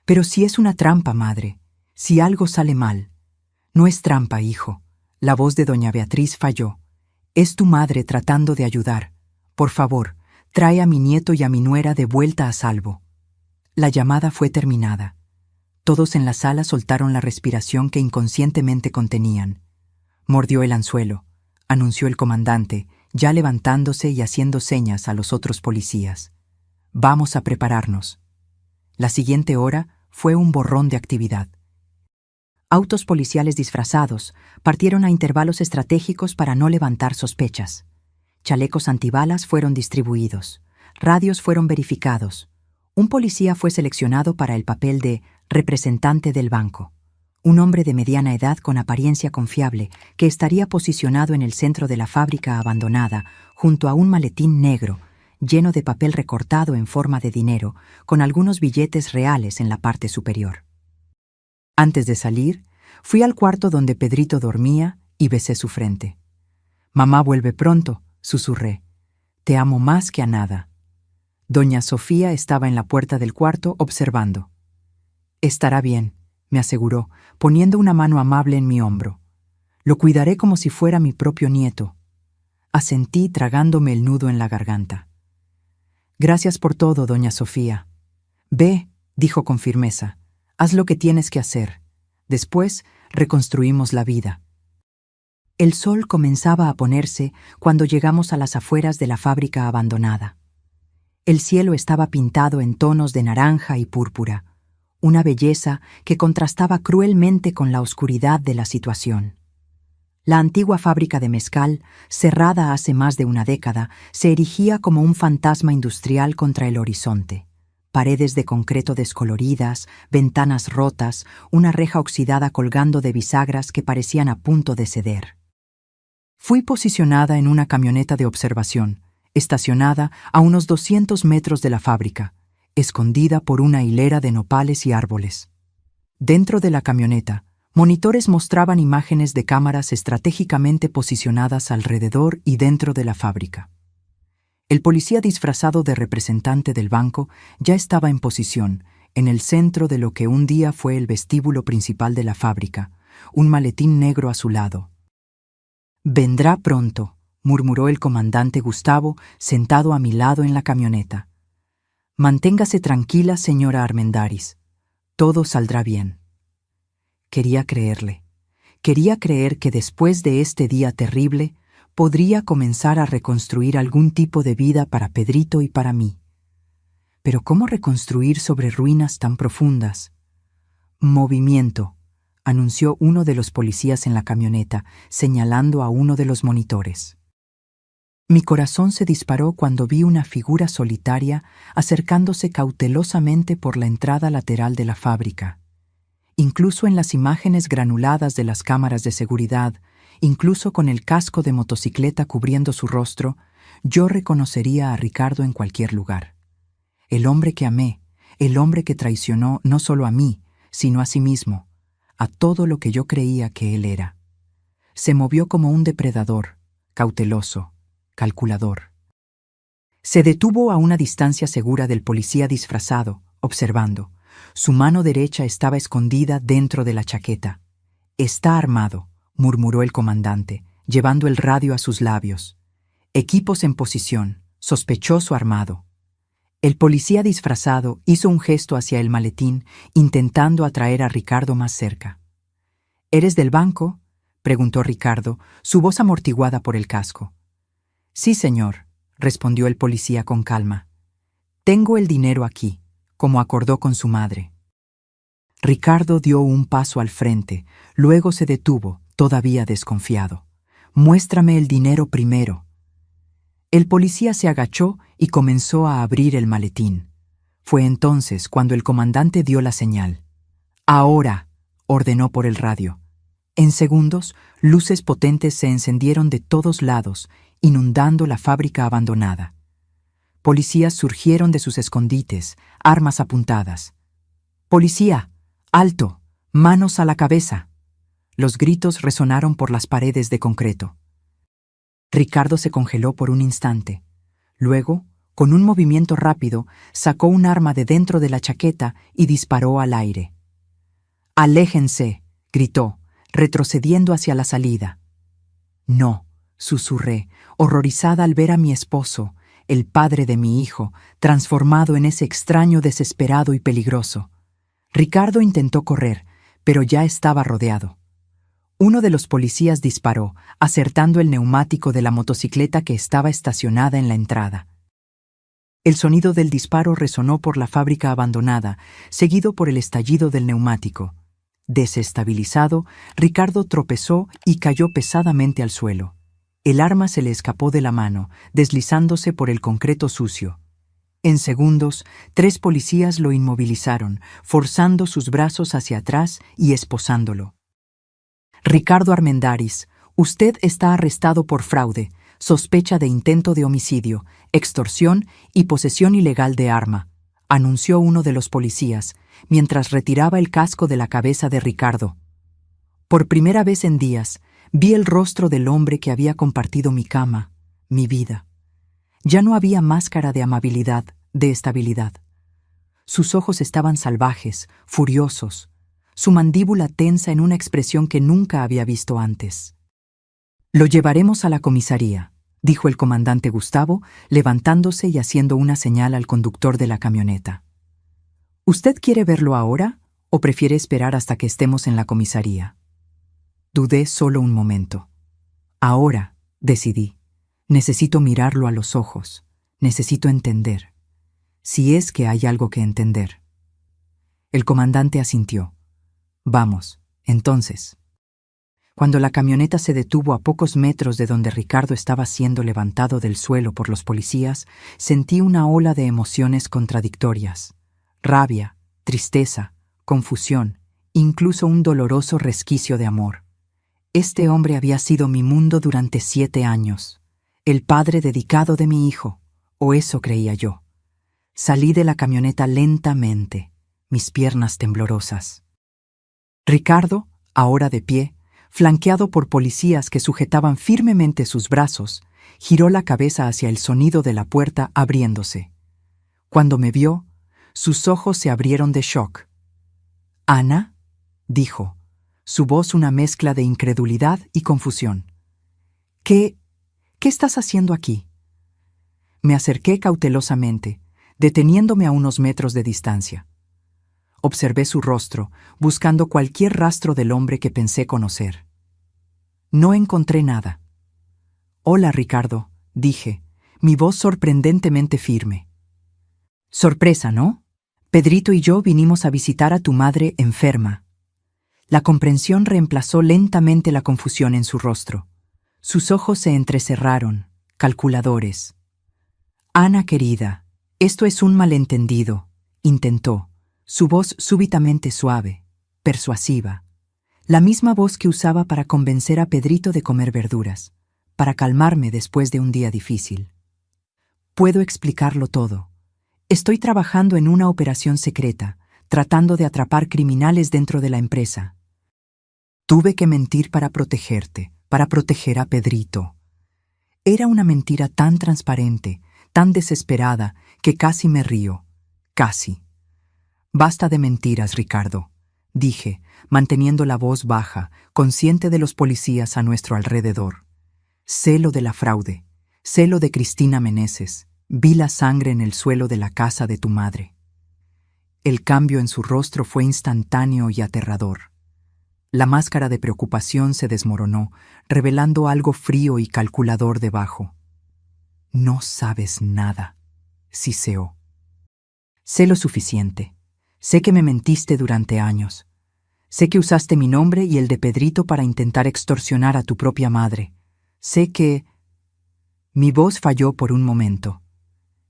pero si es una trampa, madre, si algo sale mal. No es trampa, hijo. La voz de doña Beatriz falló. Es tu madre tratando de ayudar. Por favor, trae a mi nieto y a mi nuera de vuelta a salvo. La llamada fue terminada. Todos en la sala soltaron la respiración que inconscientemente contenían. Mordió el anzuelo, anunció el comandante, ya levantándose y haciendo señas a los otros policías. Vamos a prepararnos. La siguiente hora fue un borrón de actividad. Autos policiales disfrazados partieron a intervalos estratégicos para no levantar sospechas. Chalecos antibalas fueron distribuidos. Radios fueron verificados. Un policía fue seleccionado para el papel de representante del banco. Un hombre de mediana edad con apariencia confiable que estaría posicionado en el centro de la fábrica abandonada, junto a un maletín negro, lleno de papel recortado en forma de dinero, con algunos billetes reales en la parte superior. Antes de salir, fui al cuarto donde Pedrito dormía y besé su frente. «Mamá vuelve pronto», susurré. «Te amo más que a nada». Doña Sofía estaba en la puerta del cuarto observando. «Estará bien», me aseguró, poniendo una mano amable en mi hombro. «Lo cuidaré como si fuera mi propio nieto». Asentí tragándome el nudo en la garganta. «Gracias por todo, doña Sofía». «Ve», dijo con firmeza, «haz lo que tienes que hacer. Después reconstruimos la vida». El sol comenzaba a ponerse cuando llegamos a las afueras de la fábrica abandonada. El cielo estaba pintado en tonos de naranja y púrpura, una belleza que contrastaba cruelmente con la oscuridad de la situación. La antigua fábrica de mezcal, cerrada hace más de una década, se erigía como un fantasma industrial contra el horizonte. Paredes de concreto descoloridas, ventanas rotas, una reja oxidada colgando de bisagras que parecían a punto de ceder. Fui posicionada en una camioneta de observación, estacionada a unos 200 metros de la fábrica, escondida por una hilera de nopales y árboles. Dentro de la camioneta, monitores mostraban imágenes de cámaras estratégicamente posicionadas alrededor y dentro de la fábrica. El policía disfrazado de representante del banco ya estaba en posición, en el centro de lo que un día fue el vestíbulo principal de la fábrica, un maletín negro a su lado. «Vendrá pronto», murmuró el comandante Gustavo, sentado a mi lado en la camioneta. «Manténgase tranquila, señora Armendáriz. Todo saldrá bien». Quería creerle. Quería creer que después de este día terrible podría comenzar a reconstruir algún tipo de vida para Pedrito y para mí. Pero ¿cómo reconstruir sobre ruinas tan profundas? «Movimiento», anunció uno de los policías en la camioneta, señalando a uno de los monitores. Mi corazón se disparó cuando vi una figura solitaria acercándose cautelosamente por la entrada lateral de la fábrica. Incluso en las imágenes granuladas de las cámaras de seguridad, incluso con el casco de motocicleta cubriendo su rostro, yo reconocería a Ricardo en cualquier lugar. El hombre que amé, el hombre que traicionó no solo a mí, sino a sí mismo, a todo lo que yo creía que él era. Se movió como un depredador, cauteloso, calculador. Se detuvo a una distancia segura del policía disfrazado, observando. Su mano derecha estaba escondida dentro de la chaqueta. «Está armado», murmuró el comandante, llevando el radio a sus labios. «Equipos en posición, sospechoso armado». El policía disfrazado hizo un gesto hacia el maletín, intentando atraer a Ricardo más cerca. «¿Eres del banco?», preguntó Ricardo, su voz amortiguada por el casco. «Sí, señor», respondió el policía con calma. «Tengo el dinero aquí, como acordó con su madre». Ricardo dio un paso al frente, luego se detuvo, todavía desconfiado. «Muéstrame el dinero primero». El policía se agachó y comenzó a abrir el maletín. Fue entonces cuando el comandante dio la señal. «Ahora», ordenó por el radio. En segundos, luces potentes se encendieron de todos lados, inundando la fábrica abandonada. Policías surgieron de sus escondites, armas apuntadas. «¡Policía! ¡Alto! ¡Manos a la cabeza!». Los gritos resonaron por las paredes de concreto. Ricardo se congeló por un instante. Luego, con un movimiento rápido, sacó un arma de dentro de la chaqueta y disparó al aire. «¡Aléjense!», gritó, retrocediendo hacia la salida. «No», susurré, horrorizada al ver a mi esposo, el padre de mi hijo, transformado en ese extraño desesperado y peligroso. Ricardo intentó correr, pero ya estaba rodeado. Uno de los policías disparó, acertando el neumático de la motocicleta que estaba estacionada en la entrada. El sonido del disparo resonó por la fábrica abandonada, seguido por el estallido del neumático. Desestabilizado, Ricardo tropezó y cayó pesadamente al suelo. El arma se le escapó de la mano, deslizándose por el concreto sucio. En segundos, 3 policías lo inmovilizaron, forzando sus brazos hacia atrás y esposándolo. «Ricardo Armendáriz, usted está arrestado por fraude, sospecha de intento de homicidio, extorsión y posesión ilegal de arma», anunció uno de los policías, mientras retiraba el casco de la cabeza de Ricardo. Por primera vez en días, vi el rostro del hombre que había compartido mi cama, mi vida. Ya no había máscara de amabilidad, de estabilidad. Sus ojos estaban salvajes, furiosos, su mandíbula tensa en una expresión que nunca había visto antes. «Lo llevaremos a la comisaría», dijo el comandante Gustavo, levantándose y haciendo una señal al conductor de la camioneta. «¿Usted quiere verlo ahora o prefiere esperar hasta que estemos en la comisaría?». Dudé solo un momento. «Ahora», decidí. «Necesito mirarlo a los ojos. Necesito entender. Si es que hay algo que entender». El comandante asintió. «Vamos, entonces». Cuando la camioneta se detuvo a pocos metros de donde Ricardo estaba siendo levantado del suelo por los policías, sentí una ola de emociones contradictorias. Rabia, tristeza, confusión, incluso un doloroso resquicio de amor. Este hombre había sido mi mundo durante 7 años, el padre dedicado de mi hijo, o eso creía yo. Salí de la camioneta lentamente, mis piernas temblorosas. Ricardo, ahora de pie, flanqueado por policías que sujetaban firmemente sus brazos, giró la cabeza hacia el sonido de la puerta abriéndose. Cuando me vio, sus ojos se abrieron de shock. «¿Ana?», dijo, su voz una mezcla de incredulidad y confusión. ¿Qué estás haciendo aquí?». Me acerqué cautelosamente, deteniéndome a unos metros de distancia. Observé su rostro, buscando cualquier rastro del hombre que pensé conocer. No encontré nada. «Hola, Ricardo», dije, mi voz sorprendentemente firme. «Sorpresa, ¿no? Pedrito y yo vinimos a visitar a tu madre enferma». La comprensión reemplazó lentamente la confusión en su rostro. Sus ojos se entrecerraron, calculadores. «Ana querida, esto es un malentendido», intentó, su voz súbitamente suave. persuasiva, la misma voz que usaba para convencer a Pedrito de comer verduras, para calmarme después de un día difícil. Puedo explicarlo todo. Estoy trabajando en una operación secreta, tratando de atrapar criminales dentro de la empresa. Tuve que mentir para protegerte, para proteger a Pedrito. Era una mentira tan transparente, tan desesperada, que casi me río. Casi. Basta de mentiras, Ricardo, dije, manteniendo la voz baja, consciente de los policías a nuestro alrededor. Sé lo de la fraude, sé lo de Cristina Meneses, vi la sangre en el suelo de la casa de tu madre. El cambio en su rostro fue instantáneo y aterrador. La máscara de preocupación se desmoronó, revelando algo frío y calculador debajo. No sabes nada, siseó. Sé lo suficiente. Sé que me mentiste durante años. Sé que usaste mi nombre y el de Pedrito para intentar extorsionar a tu propia madre. Sé que... Mi voz falló por un momento.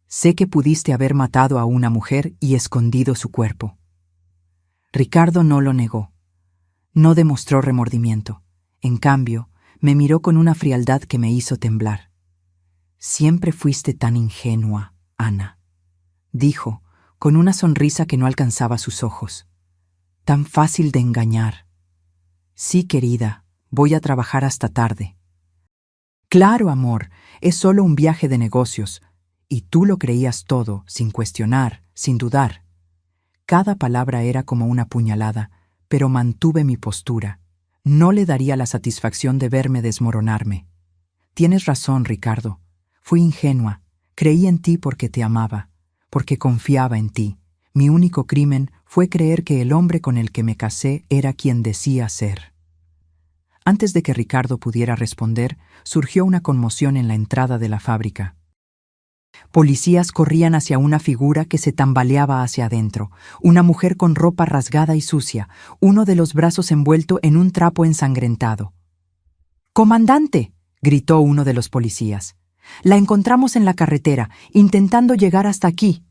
Sé que pudiste haber matado a una mujer y escondido su cuerpo. Ricardo no lo negó. No demostró remordimiento. En cambio, me miró con una frialdad que me hizo temblar. Siempre fuiste tan ingenua, Ana, dijo, con una sonrisa que no alcanzaba sus ojos. Tan fácil de engañar. Sí, querida, voy a trabajar hasta tarde. Claro, amor, es solo un viaje de negocios, y tú lo creías todo, sin cuestionar, sin dudar. Cada palabra era como una puñalada, pero mantuve mi postura. No le daría la satisfacción de verme desmoronarme. Tienes razón, Ricardo. Fui ingenua. Creí en ti porque te amaba, porque confiaba en ti. Mi único crimen fue creer que el hombre con el que me casé era quien decía ser. Antes de que Ricardo pudiera responder, surgió una conmoción en la entrada de la fábrica. Policías corrían hacia una figura que se tambaleaba hacia adentro, una mujer con ropa rasgada y sucia, uno de los brazos envuelto en un trapo ensangrentado. «¡Comandante!», gritó uno de los policías. «La encontramos en la carretera, intentando llegar hasta aquí».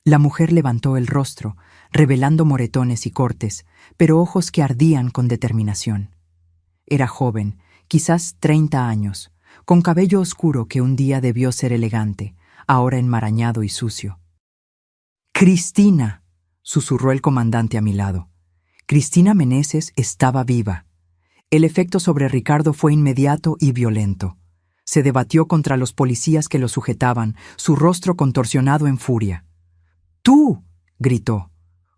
La mujer levantó el rostro, revelando moretones y cortes, pero ojos que ardían con determinación. Era joven, quizás 30 años, con cabello oscuro que un día debió ser elegante, ahora enmarañado y sucio. «¡Cristina!», susurró el comandante a mi lado. Cristina Meneses estaba viva. El efecto sobre Ricardo fue inmediato y violento. Se debatió contra los policías que lo sujetaban, su rostro contorsionado en furia. «¡Tú!», gritó.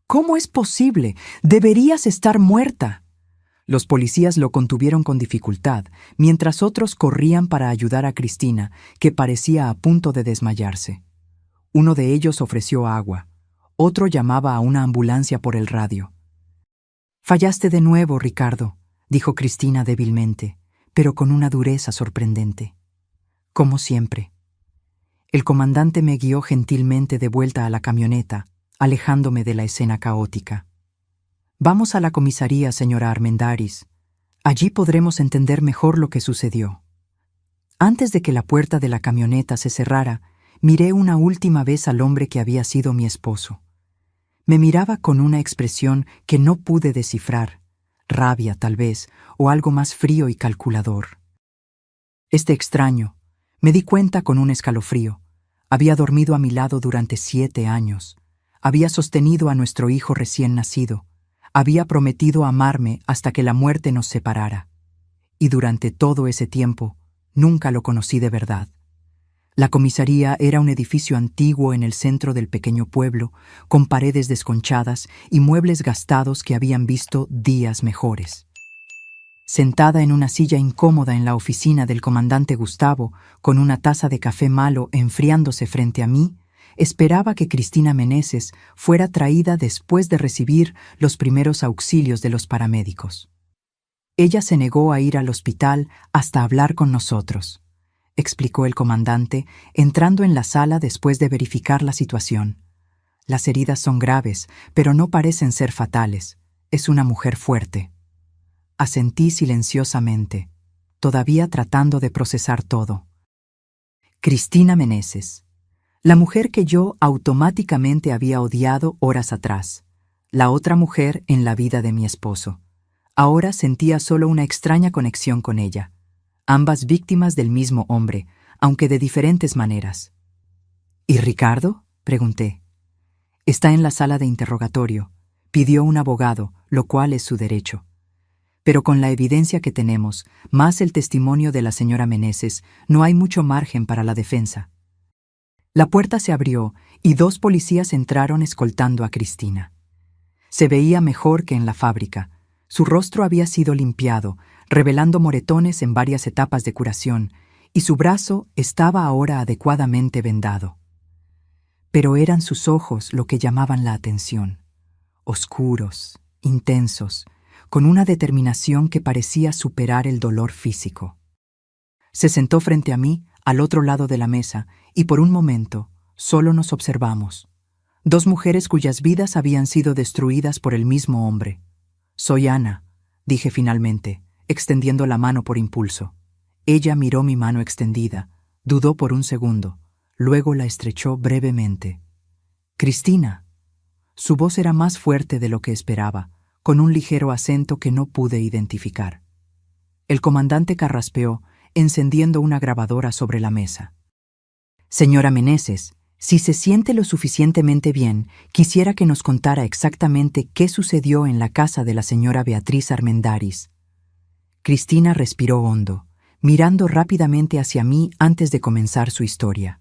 «¿Cómo es posible? Deberías estar muerta». Los policías lo contuvieron con dificultad, mientras otros corrían para ayudar a Cristina, que parecía a punto de desmayarse. Uno de ellos ofreció agua. Otro llamaba a una ambulancia por el radio. «Fallaste de nuevo, Ricardo», dijo Cristina débilmente, pero con una dureza sorprendente. «Como siempre». El comandante me guió gentilmente de vuelta a la camioneta, alejándome de la escena caótica. «Vamos a la comisaría, señora Armendáriz. Allí podremos entender mejor lo que sucedió». Antes de que la puerta de la camioneta se cerrara, miré una última vez al hombre que había sido mi esposo. Me miraba con una expresión que no pude descifrar, rabia tal vez, o algo más frío y calculador. Este extraño, me di cuenta con un escalofrío, había dormido a mi lado durante 7 años, había sostenido a nuestro hijo recién nacido, había prometido amarme hasta que la muerte nos separara. Y durante todo ese tiempo, nunca lo conocí de verdad. La comisaría era un edificio antiguo en el centro del pequeño pueblo, con paredes desconchadas y muebles gastados que habían visto días mejores. Sentada en una silla incómoda en la oficina del comandante Gustavo, con una taza de café malo enfriándose frente a mí, esperaba que Cristina Meneses fuera traída después de recibir los primeros auxilios de los paramédicos. Ella se negó a ir al hospital hasta hablar con nosotros, explicó el comandante, entrando en la sala después de verificar la situación. Las heridas son graves, pero no parecen ser fatales. Es una mujer fuerte. Asentí silenciosamente, todavía tratando de procesar todo. Cristina Meneses, la mujer que yo automáticamente había odiado horas atrás, la otra mujer en la vida de mi esposo. Ahora sentía solo una extraña conexión con ella, ambas víctimas del mismo hombre, aunque de diferentes maneras. ¿Y Ricardo?, pregunté. Está en la sala de interrogatorio. Pidió un abogado, lo cual es su derecho. Pero con la evidencia que tenemos, más el testimonio de la señora Meneses, no hay mucho margen para la defensa. La puerta se abrió y 2 policías entraron escoltando a Cristina. Se veía mejor que en la fábrica. Su rostro había sido limpiado, revelando moretones en varias etapas de curación, y su brazo estaba ahora adecuadamente vendado. Pero eran sus ojos lo que llamaban la atención, oscuros, intensos, con una determinación que parecía superar el dolor físico. Se sentó frente a mí, al otro lado de la mesa, y por un momento solo nos observamos. 2 mujeres cuyas vidas habían sido destruidas por el mismo hombre. «Soy Ana», dije finalmente, extendiendo la mano por impulso. Ella miró mi mano extendida, dudó por un segundo, luego la estrechó brevemente. «Cristina». Su voz era más fuerte de lo que esperaba, con un ligero acento que no pude identificar. El comandante carraspeó, encendiendo una grabadora sobre la mesa. «Señora Meneses, si se siente lo suficientemente bien, quisiera que nos contara exactamente qué sucedió en la casa de la señora Beatriz Armendáriz». Cristina respiró hondo, mirando rápidamente hacia mí antes de comenzar su historia.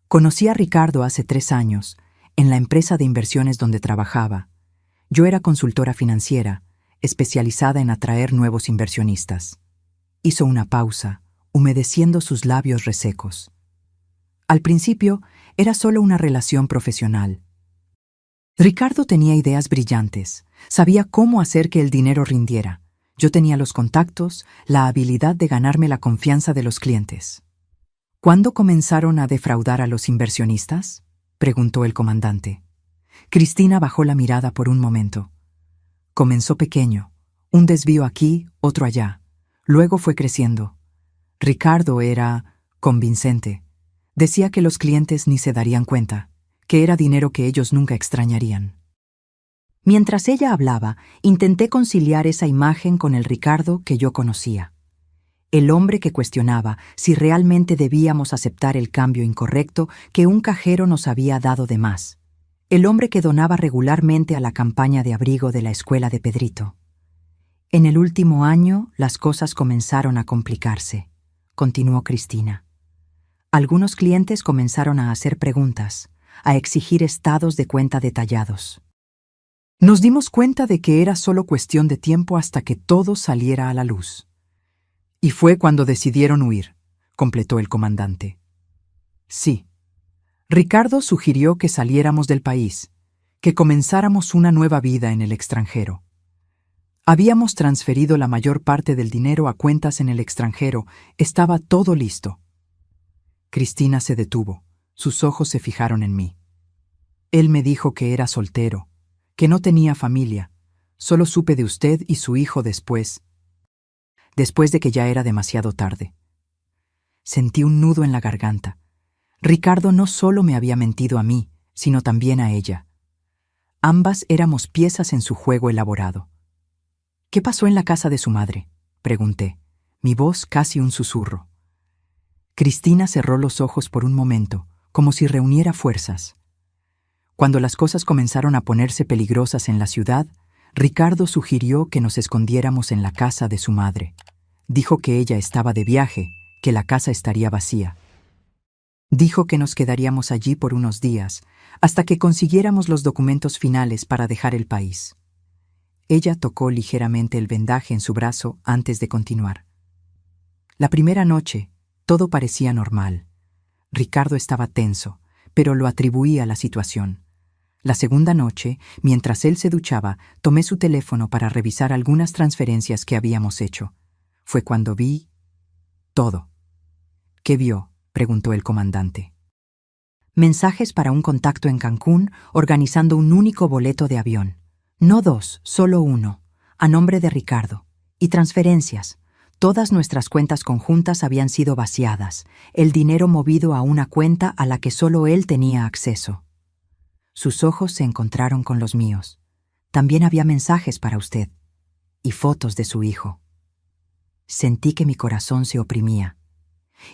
«Conocí a Ricardo hace 3 años, en la empresa de inversiones donde trabajaba. Yo era consultora financiera, especializada en atraer nuevos inversionistas». Hizo una pausa, humedeciendo sus labios resecos. Al principio, era solo una relación profesional. Ricardo tenía ideas brillantes, sabía cómo hacer que el dinero rindiera. Yo tenía los contactos, la habilidad de ganarme la confianza de los clientes. ¿Cuándo comenzaron a defraudar a los inversionistas?, preguntó el comandante. Cristina bajó la mirada por un momento. Comenzó pequeño, un desvío aquí, otro allá. Luego fue creciendo. Ricardo era convincente. Decía que los clientes ni se darían cuenta, que era dinero que ellos nunca extrañarían. Mientras ella hablaba, intenté conciliar esa imagen con el Ricardo que yo conocía. El hombre que cuestionaba si realmente debíamos aceptar el cambio incorrecto que un cajero nos había dado de más. El hombre que donaba regularmente a la campaña de abrigo de la escuela de Pedrito. En el último año, las cosas comenzaron a complicarse, continuó Cristina. Algunos clientes comenzaron a hacer preguntas, a exigir estados de cuenta detallados. Nos dimos cuenta de que era solo cuestión de tiempo hasta que todo saliera a la luz. Y fue cuando decidieron huir, completó el comandante. Sí. Ricardo sugirió que saliéramos del país, que comenzáramos una nueva vida en el extranjero. Habíamos transferido la mayor parte del dinero a cuentas en el extranjero, estaba todo listo. Cristina se detuvo, sus ojos se fijaron en mí. Él me dijo que era soltero, que no tenía familia, solo supe de usted y su hijo después de que ya era demasiado tarde. Sentí un nudo en la garganta. Ricardo no solo me había mentido a mí, sino también a ella. Ambas éramos piezas en su juego elaborado. ¿Qué pasó en la casa de su madre?, pregunté, mi voz casi un susurro. Cristina cerró los ojos por un momento, como si reuniera fuerzas. Cuando las cosas comenzaron a ponerse peligrosas en la ciudad, Ricardo sugirió que nos escondiéramos en la casa de su madre. Dijo que ella estaba de viaje, que la casa estaría vacía. Dijo que nos quedaríamos allí por unos días, hasta que consiguiéramos los documentos finales para dejar el país. Ella tocó ligeramente el vendaje en su brazo antes de continuar. La primera noche, todo parecía normal. Ricardo estaba tenso, pero lo atribuía a la situación. La segunda noche, mientras él se duchaba, tomé su teléfono para revisar algunas transferencias que habíamos hecho. Fue cuando vi todo. ¿Qué vio?, preguntó el comandante. Mensajes para un contacto en Cancún organizando un único boleto de avión. No 2, solo 1, a nombre de Ricardo. Y transferencias. Todas nuestras cuentas conjuntas habían sido vaciadas, el dinero movido a una cuenta a la que solo él tenía acceso. Sus ojos se encontraron con los míos. También había mensajes para usted y fotos de su hijo. Sentí que mi corazón se oprimía.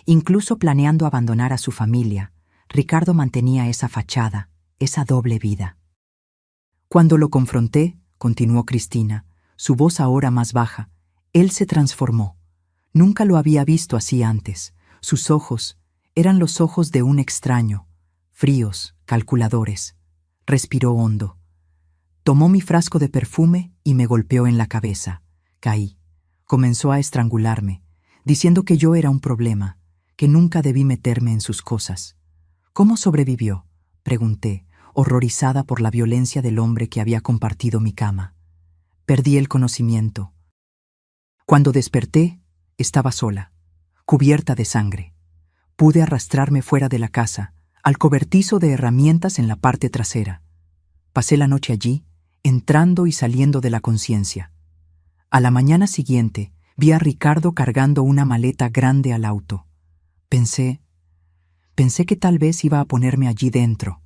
Incluso planeando abandonar a su familia, Ricardo mantenía esa fachada, esa doble vida. Cuando lo confronté, continuó Cristina, su voz ahora más baja, él se transformó. Nunca lo había visto así antes. Sus ojos eran los ojos de un extraño, fríos, calculadores. Respiró hondo. Tomó mi frasco de perfume y me golpeó en la cabeza. Caí. Comenzó a estrangularme, diciendo que yo era un problema, que nunca debí meterme en sus cosas. ¿Cómo sobrevivió?, pregunté, horrorizada por la violencia del hombre que había compartido mi cama. Perdí el conocimiento. Cuando desperté, estaba sola, cubierta de sangre. Pude arrastrarme fuera de la casa, al cobertizo de herramientas en la parte trasera. Pasé la noche allí, entrando y saliendo de la conciencia. A la mañana siguiente, vi a Ricardo cargando una maleta grande al auto. Pensé que tal vez iba a ponerme allí dentro.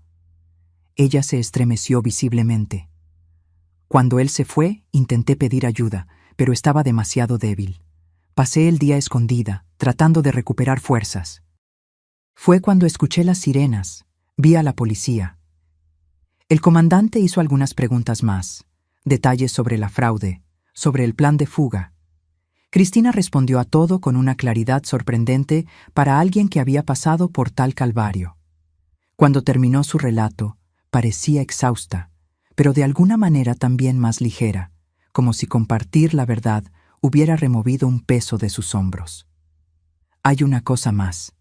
Ella se estremeció visiblemente. Cuando él se fue, intenté pedir ayuda, pero estaba demasiado débil. Pasé el día escondida, tratando de recuperar fuerzas. Fue cuando escuché las sirenas, vi a la policía. El comandante hizo algunas preguntas más, detalles sobre la fraude, sobre el plan de fuga. Cristina respondió a todo con una claridad sorprendente para alguien que había pasado por tal calvario. Cuando terminó su relato, parecía exhausta, pero de alguna manera también más ligera, como si compartir la verdad hubiera removido un peso de sus hombros. «Hay una cosa más»,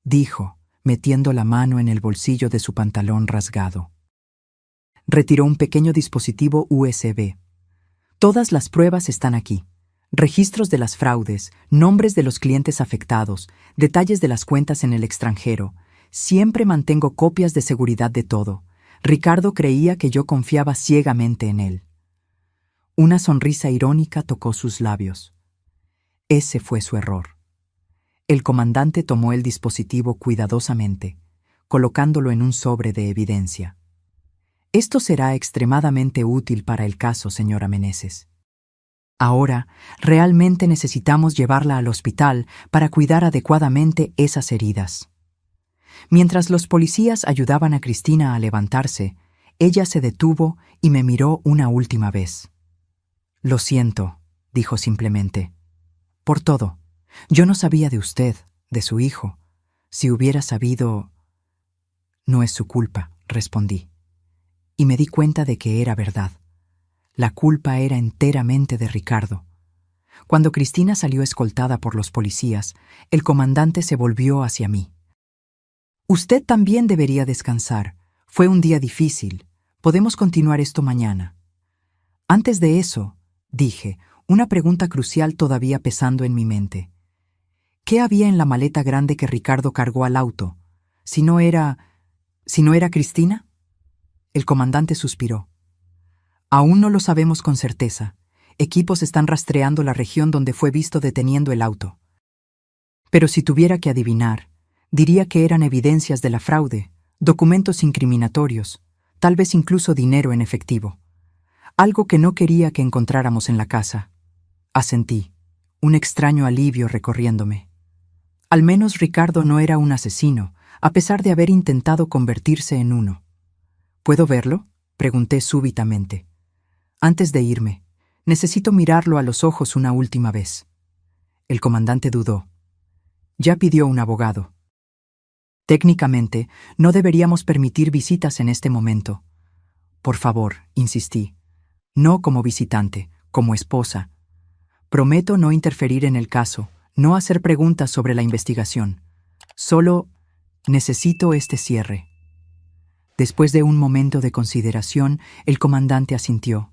dijo, metiendo la mano en el bolsillo de su pantalón rasgado. Retiró un pequeño dispositivo USB. «Todas las pruebas están aquí. Registros de las fraudes, nombres de los clientes afectados, detalles de las cuentas en el extranjero. Siempre mantengo copias de seguridad de todo. Ricardo creía que yo confiaba ciegamente en él». Una sonrisa irónica tocó sus labios. Ese fue su error. El comandante tomó el dispositivo cuidadosamente, colocándolo en un sobre de evidencia. «Esto será extremadamente útil para el caso, señora Meneses. Ahora, realmente necesitamos llevarla al hospital para cuidar adecuadamente esas heridas». Mientras los policías ayudaban a Cristina a levantarse, ella se detuvo y me miró una última vez. «Lo siento», dijo simplemente, «por todo. Yo no sabía de usted, de su hijo. Si hubiera sabido...». «No es su culpa», respondí. Y me di cuenta de que era verdad. La culpa era enteramente de Ricardo. Cuando Cristina salió escoltada por los policías, el comandante se volvió hacia mí. «Usted también debería descansar. Fue un día difícil. Podemos continuar esto mañana». Antes de eso, dije, una pregunta crucial todavía pesando en mi mente. ¿Qué había en la maleta grande que Ricardo cargó al auto? ¿Si no era Cristina? El comandante suspiró. «Aún no lo sabemos con certeza. Equipos están rastreando la región donde fue visto deteniendo el auto. Pero si tuviera que adivinar, diría que eran evidencias de la fraude, documentos incriminatorios, tal vez incluso dinero en efectivo. Algo que no quería que encontráramos en la casa». Asentí, un extraño alivio recorriéndome. Al menos Ricardo no era un asesino, a pesar de haber intentado convertirse en uno. «¿Puedo verlo?», pregunté súbitamente. «Antes de irme, necesito mirarlo a los ojos una última vez». El comandante dudó. «Ya pidió un abogado». «Técnicamente, no deberíamos permitir visitas en este momento». «Por favor», insistí. «No como visitante, como esposa. Prometo no interferir en el caso, no hacer preguntas sobre la investigación. Solo necesito este cierre». Después de un momento de consideración, el comandante asintió.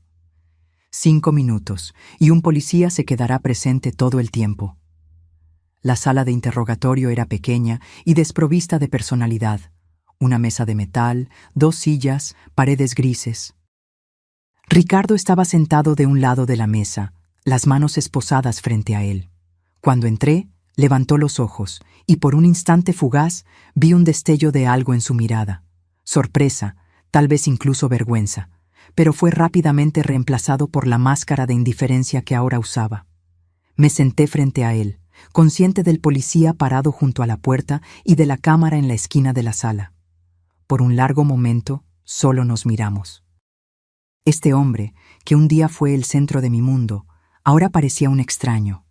5 minutos, y un policía se quedará presente todo el tiempo. La sala de interrogatorio era pequeña y desprovista de personalidad. Una mesa de metal, 2 sillas, paredes grises. Ricardo estaba sentado de un lado de la mesa, las manos esposadas frente a él. Cuando entré, levantó los ojos, y por un instante fugaz vi un destello de algo en su mirada. Sorpresa, tal vez incluso vergüenza, pero fue rápidamente reemplazado por la máscara de indiferencia que ahora usaba. Me senté frente a él, consciente del policía parado junto a la puerta y de la cámara en la esquina de la sala. Por un largo momento, solo nos miramos. Este hombre, que un día fue el centro de mi mundo, ahora parecía un extraño.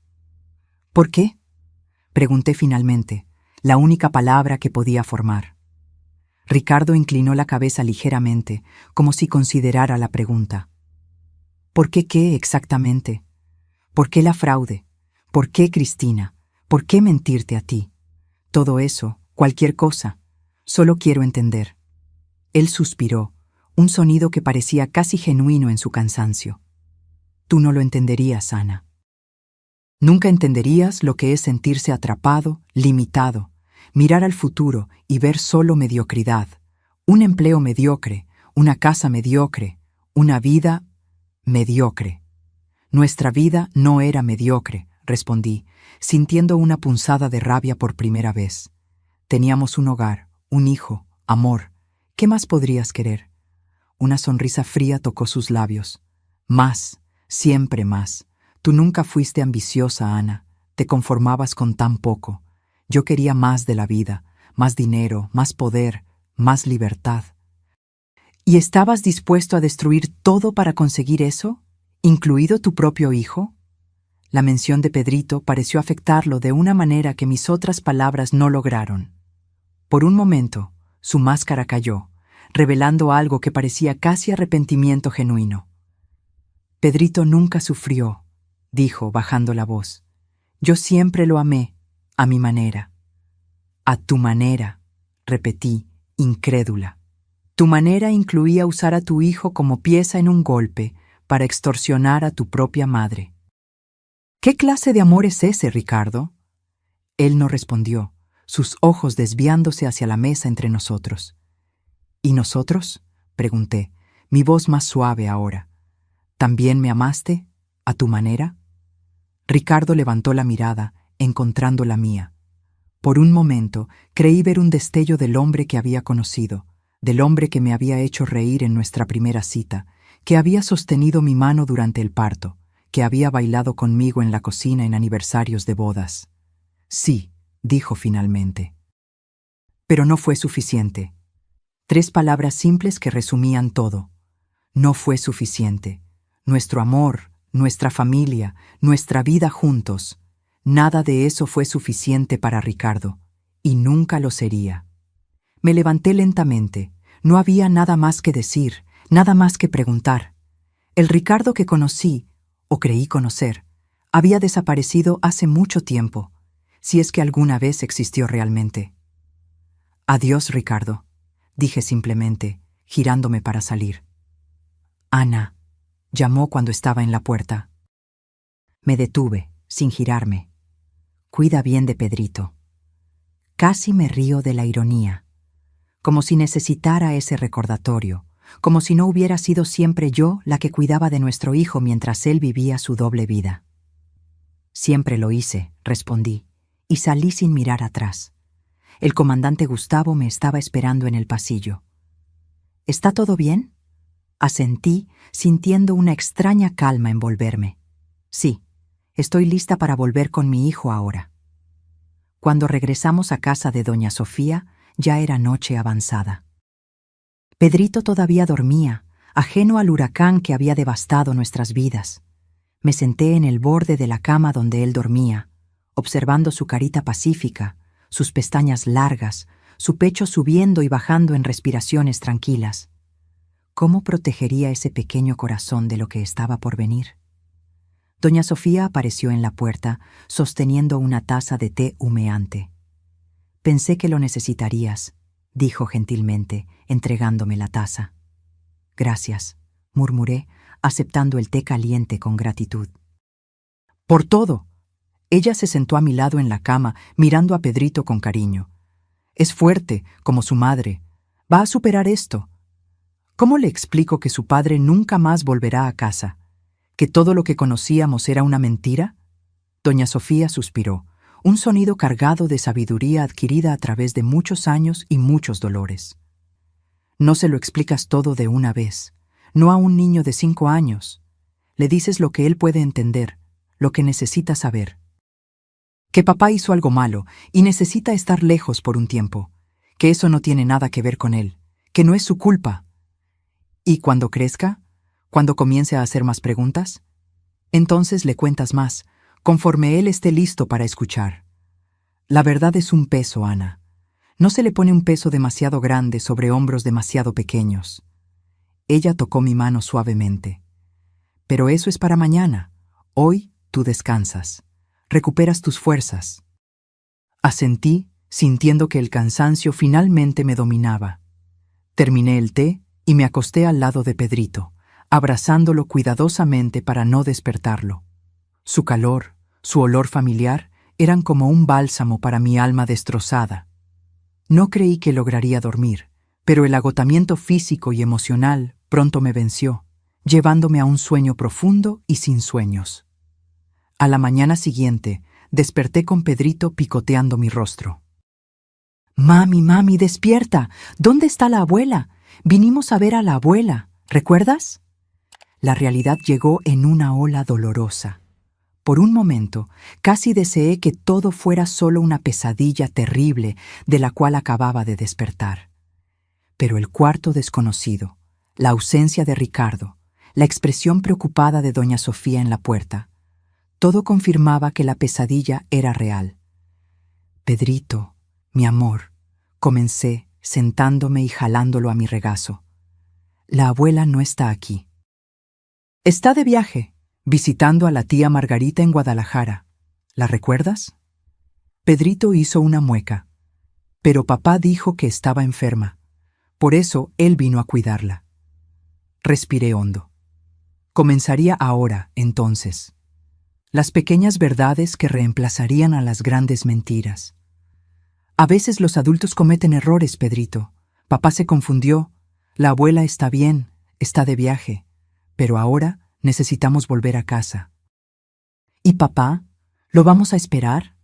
¿Por qué?, pregunté finalmente, la única palabra que podía formar. Ricardo inclinó la cabeza ligeramente, como si considerara la pregunta. ¿Por qué exactamente? ¿Por qué la fraude? ¿Por qué Cristina? ¿Por qué mentirte a ti? Todo eso, cualquier cosa. Solo quiero entender. Él suspiró, un sonido que parecía casi genuino en su cansancio. Tú no lo entenderías, Ana. Nunca entenderías lo que es sentirse atrapado, limitado, mirar al futuro y ver solo mediocridad, un empleo mediocre, una casa mediocre, una vida mediocre. Nuestra vida no era mediocre, respondí, sintiendo una punzada de rabia por primera vez. Teníamos un hogar, un hijo, amor. ¿Qué más podrías querer? Una sonrisa fría tocó sus labios. Más, siempre más. Tú nunca fuiste ambiciosa, Ana. Te conformabas con tan poco. Yo quería más de la vida, más dinero, más poder, más libertad. ¿Y estabas dispuesto a destruir todo para conseguir eso? ¿Incluido tu propio hijo? La mención de Pedrito pareció afectarlo de una manera que mis otras palabras no lograron. Por un momento, su máscara cayó, revelando algo que parecía casi arrepentimiento genuino. Pedrito nunca sufrió, dijo, bajando la voz. Yo siempre lo amé, a mi manera. A tu manera, repetí, incrédula. Tu manera incluía usar a tu hijo como pieza en un golpe para extorsionar a tu propia madre. ¿Qué clase de amor es ese, Ricardo? Él no respondió, sus ojos desviándose hacia la mesa entre nosotros. ¿Y nosotros?, pregunté, mi voz más suave ahora. ¿También me amaste, a tu manera? Ricardo levantó la mirada, encontrando la mía. Por un momento creí ver un destello del hombre que había conocido, del hombre que me había hecho reír en nuestra primera cita, que había sostenido mi mano durante el parto, que había bailado conmigo en la cocina en aniversarios de bodas. Sí, dijo finalmente. Pero no fue suficiente. 3 palabras simples que resumían todo. No fue suficiente. Nuestro amor, nuestra familia, nuestra vida juntos, nada de eso fue suficiente para Ricardo, y nunca lo sería. Me levanté lentamente. No había nada más que decir, nada más que preguntar. El Ricardo que conocí, o creí conocer, había desaparecido hace mucho tiempo, si es que alguna vez existió realmente. Adiós, Ricardo, dije simplemente, girándome para salir. Ana, llamó cuando estaba en la puerta. Me detuve, sin girarme. Cuida bien de Pedrito. Casi me río de la ironía, como si necesitara ese recordatorio, como si no hubiera sido siempre yo la que cuidaba de nuestro hijo mientras él vivía su doble vida. Siempre lo hice, respondí, y salí sin mirar atrás. El comandante Gustavo me estaba esperando en el pasillo. ¿Está todo bien?, asentí, sintiendo una extraña calma envolverme. Sí, estoy lista para volver con mi hijo ahora. Cuando regresamos a casa de doña Sofía, ya era noche avanzada. Pedrito todavía dormía, ajeno al huracán que había devastado nuestras vidas. Me senté en el borde de la cama donde él dormía, observando su carita pacífica, sus pestañas largas, su pecho subiendo y bajando en respiraciones tranquilas. ¿Cómo protegería ese pequeño corazón de lo que estaba por venir? Doña Sofía apareció en la puerta, sosteniendo una taza de té humeante. Pensé que lo necesitarías, dijo gentilmente, entregándome la taza. Gracias, murmuré, aceptando el té caliente con gratitud. Por todo. Ella se sentó a mi lado en la cama, mirando a Pedrito con cariño. Es fuerte, como su madre. Va a superar esto. ¿Cómo le explico que su padre nunca más volverá a casa? ¿Que todo lo que conocíamos era una mentira? Doña Sofía suspiró, un sonido cargado de sabiduría adquirida a través de muchos años y muchos dolores. No se lo explicas todo de una vez, no a un niño de 5 años. Le dices lo que él puede entender, lo que necesita saber. Que papá hizo algo malo y necesita estar lejos por un tiempo, que eso no tiene nada que ver con él, que no es su culpa. Y cuando crezca, cuando comience a hacer más preguntas, entonces le cuentas más, conforme él esté listo para escuchar. La verdad es un peso, Ana. No se le pone un peso demasiado grande sobre hombros demasiado pequeños. Ella tocó mi mano suavemente. Pero eso es para mañana. Hoy tú descansas. Recuperas tus fuerzas. Asentí, sintiendo que el cansancio finalmente me dominaba. Terminé el té y me acosté al lado de Pedrito, abrazándolo cuidadosamente para no despertarlo. Su calor, su olor familiar, eran como un bálsamo para mi alma destrozada. No creí que lograría dormir, pero el agotamiento físico y emocional pronto me venció, llevándome a un sueño profundo y sin sueños. A la mañana siguiente, desperté con Pedrito picoteando mi rostro. «Mami, mami, despierta. ¿Dónde está la abuela? Vinimos a ver a la abuela. ¿Recuerdas?» La realidad llegó en una ola dolorosa. Por un momento, casi deseé que todo fuera solo una pesadilla terrible de la cual acababa de despertar. Pero el cuarto desconocido, la ausencia de Ricardo, la expresión preocupada de doña Sofía en la puerta, todo confirmaba que la pesadilla era real. «Pedrito, mi amor», comencé, sentándome y jalándolo a mi regazo. «La abuela no está aquí. Está de viaje, visitando a la tía Margarita en Guadalajara. ¿La recuerdas?» Pedrito hizo una mueca. Pero papá dijo que estaba enferma. Por eso él vino a cuidarla. Respiré hondo. Comenzaría ahora, entonces. Las pequeñas verdades que reemplazarían a las grandes mentiras. A veces los adultos cometen errores, Pedrito. Papá se confundió. La abuela está bien, está de viaje. Pero ahora necesitamos volver a casa. ¿Y papá? ¿Lo vamos a esperar?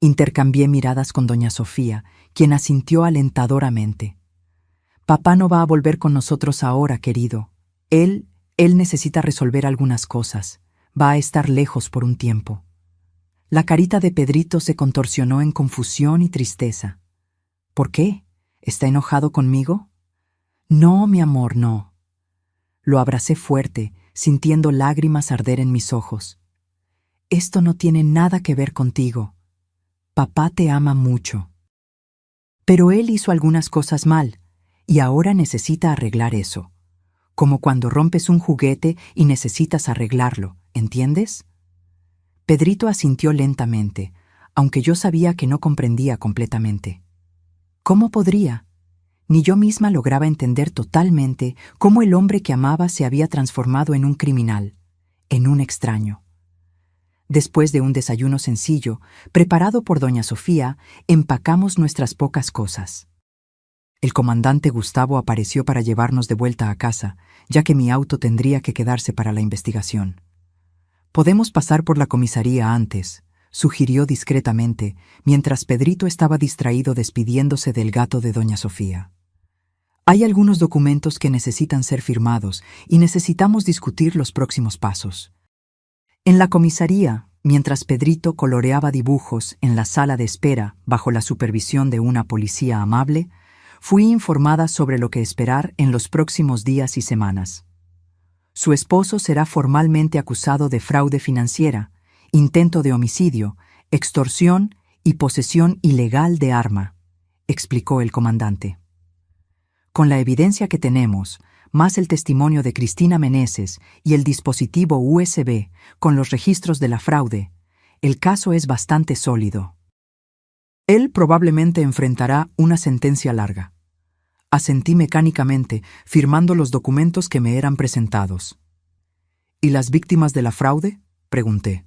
Intercambié miradas con doña Sofía, quien asintió alentadoramente. Papá no va a volver con nosotros ahora, querido. Él necesita resolver algunas cosas. Va a estar lejos por un tiempo. La carita de Pedrito se contorsionó en confusión y tristeza. ¿Por qué? ¿Está enojado conmigo? No, mi amor, no. Lo abracé fuerte, sintiendo lágrimas arder en mis ojos. Esto no tiene nada que ver contigo. Papá te ama mucho. Pero él hizo algunas cosas mal, y ahora necesita arreglar eso. Como cuando rompes un juguete y necesitas arreglarlo, ¿entiendes? Pedrito asintió lentamente, aunque yo sabía que no comprendía completamente. ¿Cómo podría? Ni yo misma lograba entender totalmente cómo el hombre que amaba se había transformado en un criminal, en un extraño. Después de un desayuno sencillo, preparado por doña Sofía, empacamos nuestras pocas cosas. El comandante Gustavo apareció para llevarnos de vuelta a casa, ya que mi auto tendría que quedarse para la investigación. «Podemos pasar por la comisaría antes», sugirió discretamente, mientras Pedrito estaba distraído despidiéndose del gato de doña Sofía. «Hay algunos documentos que necesitan ser firmados y necesitamos discutir los próximos pasos». En la comisaría, mientras Pedrito coloreaba dibujos en la sala de espera bajo la supervisión de una policía amable, fui informada sobre lo que esperar en los próximos días y semanas. Su esposo será formalmente acusado de fraude financiera, intento de homicidio, extorsión y posesión ilegal de arma, explicó el comandante. Con la evidencia que tenemos, más el testimonio de Cristina Meneses y el dispositivo USB con los registros de la fraude, el caso es bastante sólido. Él probablemente enfrentará una sentencia larga. Asentí mecánicamente, firmando los documentos que me eran presentados. ¿Y las víctimas de la fraude?, pregunté.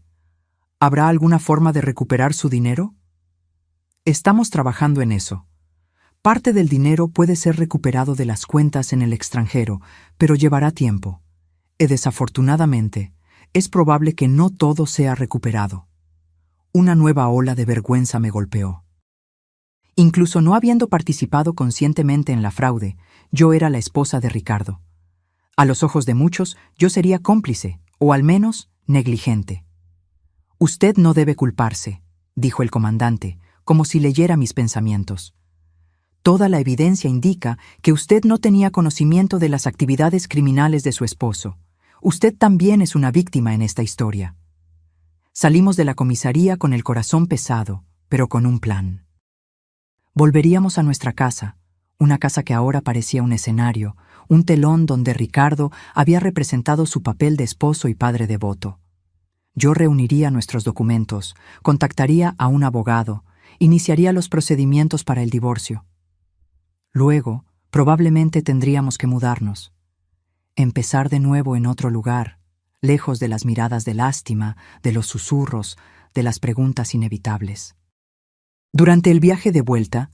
¿Habrá alguna forma de recuperar su dinero? Estamos trabajando en eso. Parte del dinero puede ser recuperado de las cuentas en el extranjero, pero llevará tiempo. Y desafortunadamente, es probable que no todo sea recuperado. Una nueva ola de vergüenza me golpeó. Incluso no habiendo participado conscientemente en la fraude, yo era la esposa de Ricardo. A los ojos de muchos, yo sería cómplice, o al menos negligente. Usted no debe culparse, dijo el comandante, como si leyera mis pensamientos. Toda la evidencia indica que usted no tenía conocimiento de las actividades criminales de su esposo. Usted también es una víctima en esta historia. Salimos de la comisaría con el corazón pesado, pero con un plan. Volveríamos a nuestra casa, una casa que ahora parecía un escenario, un telón donde Ricardo había representado su papel de esposo y padre devoto. Yo reuniría nuestros documentos, contactaría a un abogado, iniciaría los procedimientos para el divorcio. Luego, probablemente tendríamos que mudarnos. Empezar de nuevo en otro lugar, lejos de las miradas de lástima, de los susurros, de las preguntas inevitables. Durante el viaje de vuelta,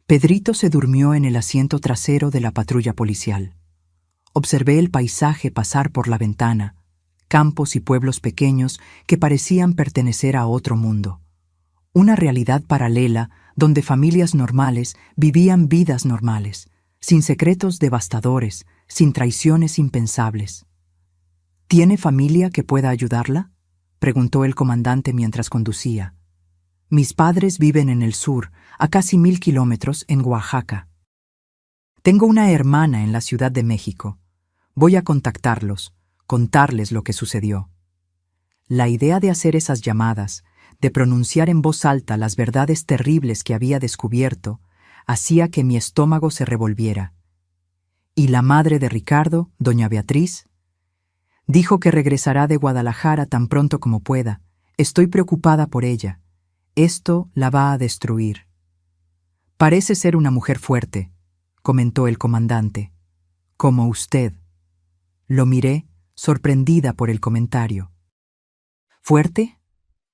Pedrito se durmió en el asiento trasero de la patrulla policial. Observé el paisaje pasar por la ventana, campos y pueblos pequeños que parecían pertenecer a otro mundo. Una realidad paralela donde familias normales vivían vidas normales, sin secretos devastadores, sin traiciones impensables. ¿Tiene familia que pueda ayudarla?, preguntó el comandante mientras conducía. Mis padres viven en el sur, a casi 1000 kilómetros, en Oaxaca. Tengo una hermana en la Ciudad de México. Voy a contactarlos, contarles lo que sucedió. La idea de hacer esas llamadas, de pronunciar en voz alta las verdades terribles que había descubierto, hacía que mi estómago se revolviera. ¿Y la madre de Ricardo, doña Beatriz? Dijo que regresará de Guadalajara tan pronto como pueda. Estoy preocupada por ella. Esto la va a destruir. Parece ser una mujer fuerte, comentó el comandante. Como usted. Lo miré, sorprendida por el comentario. ¿Fuerte?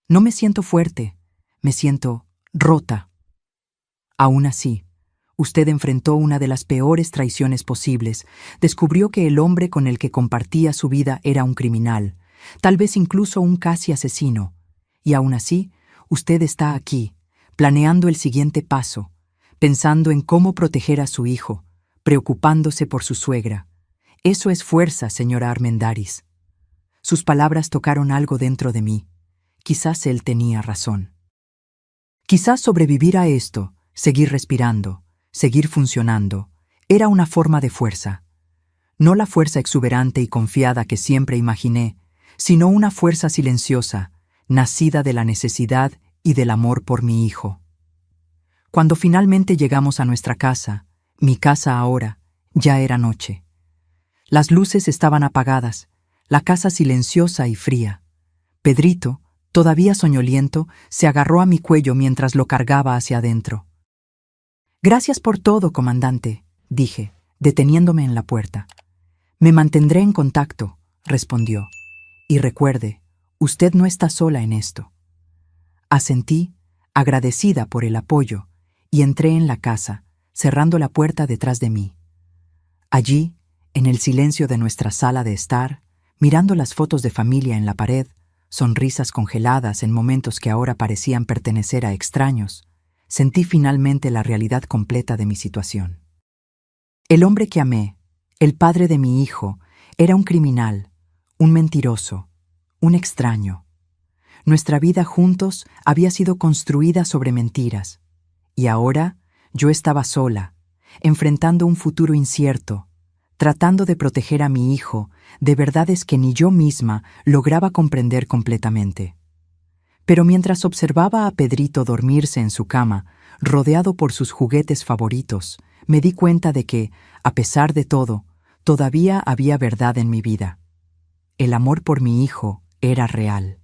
No me siento fuerte, me siento rota. Aún así, usted enfrentó una de las peores traiciones posibles, descubrió que el hombre con el que compartía su vida era un criminal, tal vez incluso un casi asesino, y aún así, usted está aquí, planeando el siguiente paso, pensando en cómo proteger a su hijo, preocupándose por su suegra. Eso es fuerza, señora Armendáriz. Sus palabras tocaron algo dentro de mí. Quizás él tenía razón. Quizás sobrevivir a esto, seguir respirando, seguir funcionando, era una forma de fuerza. No la fuerza exuberante y confiada que siempre imaginé, sino una fuerza silenciosa, nacida de la necesidad y del amor por mi hijo. Cuando finalmente llegamos a nuestra casa, mi casa ahora, ya era noche. Las luces estaban apagadas, la casa silenciosa y fría. Pedrito, todavía soñoliento, se agarró a mi cuello mientras lo cargaba hacia adentro. Gracias por todo, comandante, dije, deteniéndome en la puerta. Me mantendré en contacto, respondió. Y recuerde, usted no está sola en esto. Asentí, agradecida por el apoyo, y entré en la casa, cerrando la puerta detrás de mí. Allí, en el silencio de nuestra sala de estar, mirando las fotos de familia en la pared, sonrisas congeladas en momentos que ahora parecían pertenecer a extraños, sentí finalmente la realidad completa de mi situación. El hombre que amé, el padre de mi hijo, era un criminal, un mentiroso, un extraño. Nuestra vida juntos había sido construida sobre mentiras, y ahora yo estaba sola, enfrentando un futuro incierto, tratando de proteger a mi hijo de verdades que ni yo misma lograba comprender completamente. Pero mientras observaba a Pedrito dormirse en su cama, rodeado por sus juguetes favoritos, me di cuenta de que, a pesar de todo, todavía había verdad en mi vida. El amor por mi hijo era real.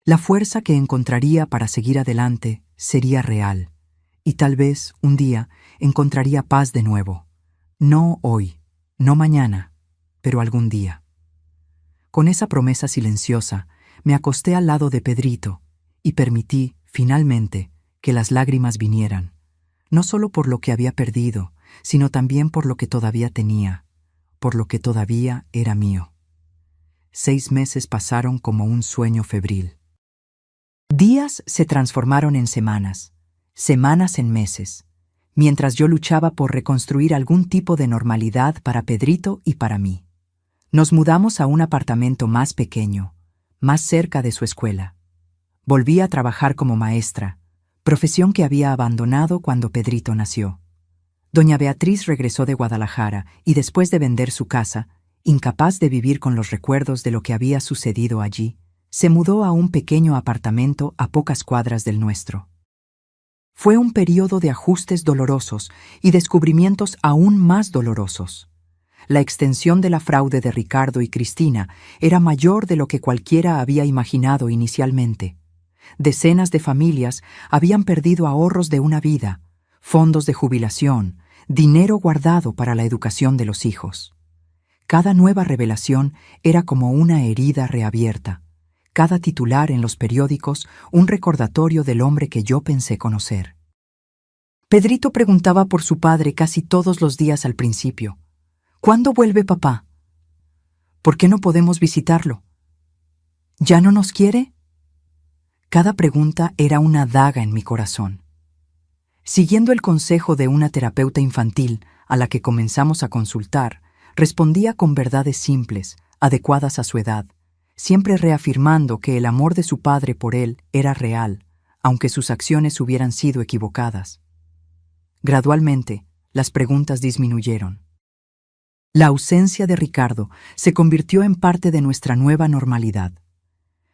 La fuerza que encontraría para seguir adelante sería real, y tal vez, un día, encontraría paz de nuevo. No hoy, no mañana, pero algún día. Con esa promesa silenciosa, me acosté al lado de Pedrito y permití, finalmente, que las lágrimas vinieran, no solo por lo que había perdido, sino también por lo que todavía tenía, por lo que todavía era mío. 6 meses pasaron como un sueño febril. Días se transformaron en semanas semanas en meses, mientras yo luchaba por reconstruir algún tipo de normalidad para Pedrito y para mí. Nos mudamos a un apartamento más pequeño, más cerca de su escuela. Volví a trabajar como maestra, profesión que había abandonado cuando Pedrito nació. Doña Beatriz regresó de Guadalajara y después de vender su casa, incapaz de vivir con los recuerdos de lo que había sucedido allí, se mudó a un pequeño apartamento a pocas cuadras del nuestro. Fue un período de ajustes dolorosos y descubrimientos aún más dolorosos. La extensión de la fraude de Ricardo y Cristina era mayor de lo que cualquiera había imaginado inicialmente. Decenas de familias habían perdido ahorros de una vida, fondos de jubilación, dinero guardado para la educación de los hijos. Cada nueva revelación era como una herida reabierta. Cada titular en los periódicos un recordatorio del hombre que yo pensé conocer. Pedrito preguntaba por su padre casi todos los días al principio. ¿Cuándo vuelve papá? ¿Por qué no podemos visitarlo? ¿Ya no nos quiere? Cada pregunta era una daga en mi corazón. Siguiendo el consejo de una terapeuta infantil a la que comenzamos a consultar, respondía con verdades simples, adecuadas a su edad, siempre reafirmando que el amor de su padre por él era real, aunque sus acciones hubieran sido equivocadas. Gradualmente, las preguntas disminuyeron. La ausencia de Ricardo se convirtió en parte de nuestra nueva normalidad.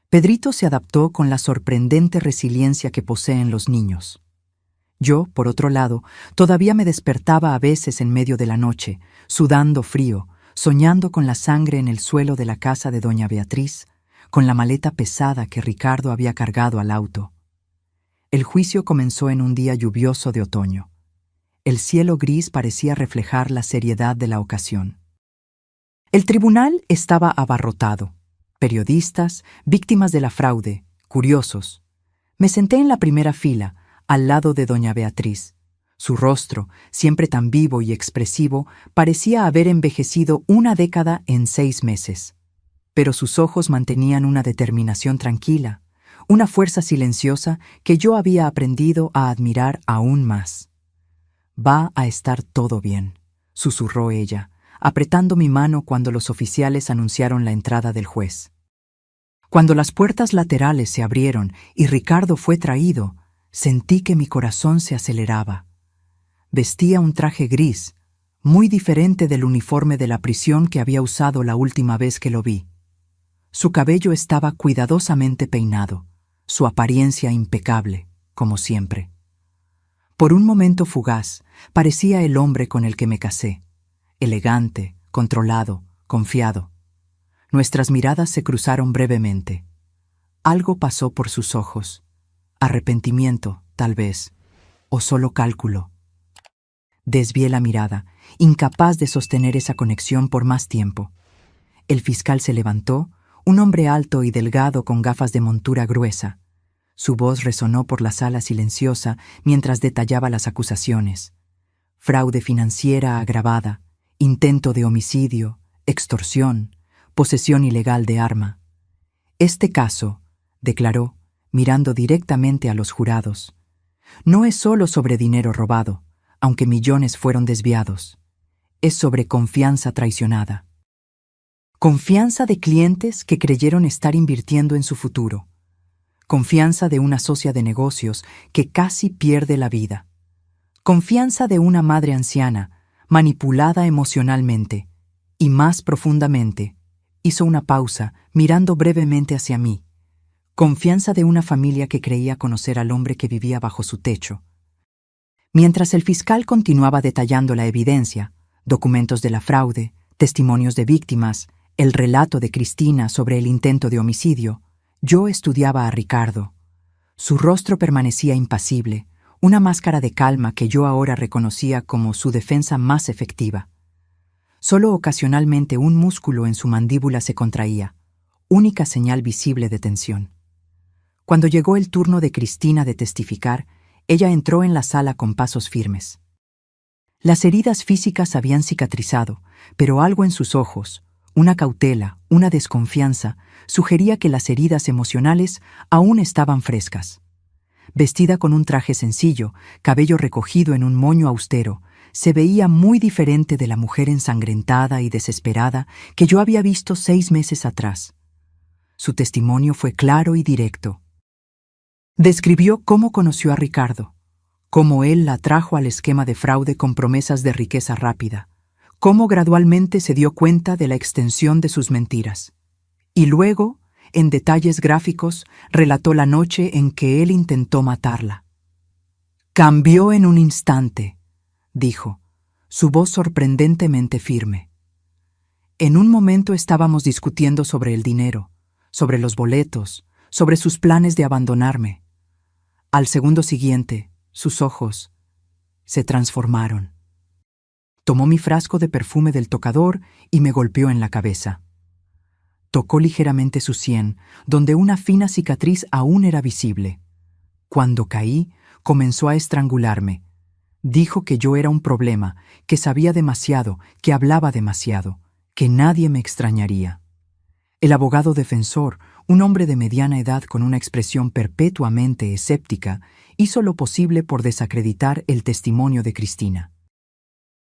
Pedrito se adaptó con la sorprendente resiliencia que poseen los niños. Yo, por otro lado, todavía me despertaba a veces en medio de la noche, sudando frío, soñando con la sangre en el suelo de la casa de doña Beatriz, con la maleta pesada que Ricardo había cargado al auto. El juicio comenzó en un día lluvioso de otoño. El cielo gris parecía reflejar la seriedad de la ocasión. El tribunal estaba abarrotado. Periodistas, víctimas de la fraude, curiosos. Me senté en la primera fila, al lado de doña Beatriz. Su rostro, siempre tan vivo y expresivo, parecía haber envejecido una década en 6 meses. Pero sus ojos mantenían una determinación tranquila, una fuerza silenciosa que yo había aprendido a admirar aún más. «Va a estar todo bien», susurró ella, apretando mi mano cuando los oficiales anunciaron la entrada del juez. Cuando las puertas laterales se abrieron y Ricardo fue traído, sentí que mi corazón se aceleraba. Vestía un traje gris, muy diferente del uniforme de la prisión que había usado la última vez que lo vi. Su cabello estaba cuidadosamente peinado, su apariencia impecable, como siempre. Por un momento fugaz, parecía el hombre con el que me casé, elegante, controlado, confiado. Nuestras miradas se cruzaron brevemente. Algo pasó por sus ojos. Arrepentimiento, tal vez, o solo cálculo. Desvié la mirada, incapaz de sostener esa conexión por más tiempo. El fiscal se levantó, un hombre alto y delgado con gafas de montura gruesa. Su voz resonó por la sala silenciosa mientras detallaba las acusaciones. Fraude financiera agravada, intento de homicidio, extorsión, posesión ilegal de arma. Este caso, declaró, mirando directamente a los jurados, no es solo sobre dinero robado, aunque millones fueron desviados. Es sobre confianza traicionada. Confianza de clientes que creyeron estar invirtiendo en su futuro. Confianza de una socia de negocios que casi pierde la vida. Confianza de una madre anciana, manipulada emocionalmente. Y más profundamente, hizo una pausa, mirando brevemente hacia mí. Confianza de una familia que creía conocer al hombre que vivía bajo su techo. Mientras el fiscal continuaba detallando la evidencia, documentos de la fraude, testimonios de víctimas, el relato de Cristina sobre el intento de homicidio, yo estudiaba a Ricardo. Su rostro permanecía impasible, una máscara de calma que yo ahora reconocía como su defensa más efectiva. Solo ocasionalmente un músculo en su mandíbula se contraía, única señal visible de tensión. Cuando llegó el turno de Cristina de testificar, ella entró en la sala con pasos firmes. Las heridas físicas habían cicatrizado, pero algo en sus ojos, una cautela, una desconfianza, sugería que las heridas emocionales aún estaban frescas. vestida con un traje sencillo, cabello recogido en un moño austero, se veía muy diferente de la mujer ensangrentada y desesperada que yo había visto 6 meses atrás. Su testimonio fue claro y directo. Describió cómo conoció a Ricardo, cómo él la trajo al esquema de fraude con promesas de riqueza rápida, cómo gradualmente se dio cuenta de la extensión de sus mentiras. Y luego, en detalles gráficos, relató la noche en que él intentó matarla. «Cambió en un instante», dijo, su voz sorprendentemente firme. «En un momento estábamos discutiendo sobre el dinero, sobre los boletos, sobre sus planes de abandonarme. Al segundo siguiente, sus ojos se transformaron. Tomó mi frasco de perfume del tocador y me golpeó en la cabeza. Tocó ligeramente su sien, donde una fina cicatriz aún era visible. Cuando caí, comenzó a estrangularme. Dijo que yo era un problema, que sabía demasiado, que hablaba demasiado, que nadie me extrañaría. El abogado defensor, un hombre de mediana edad con una expresión perpetuamente escéptica, hizo lo posible por desacreditar el testimonio de Cristina.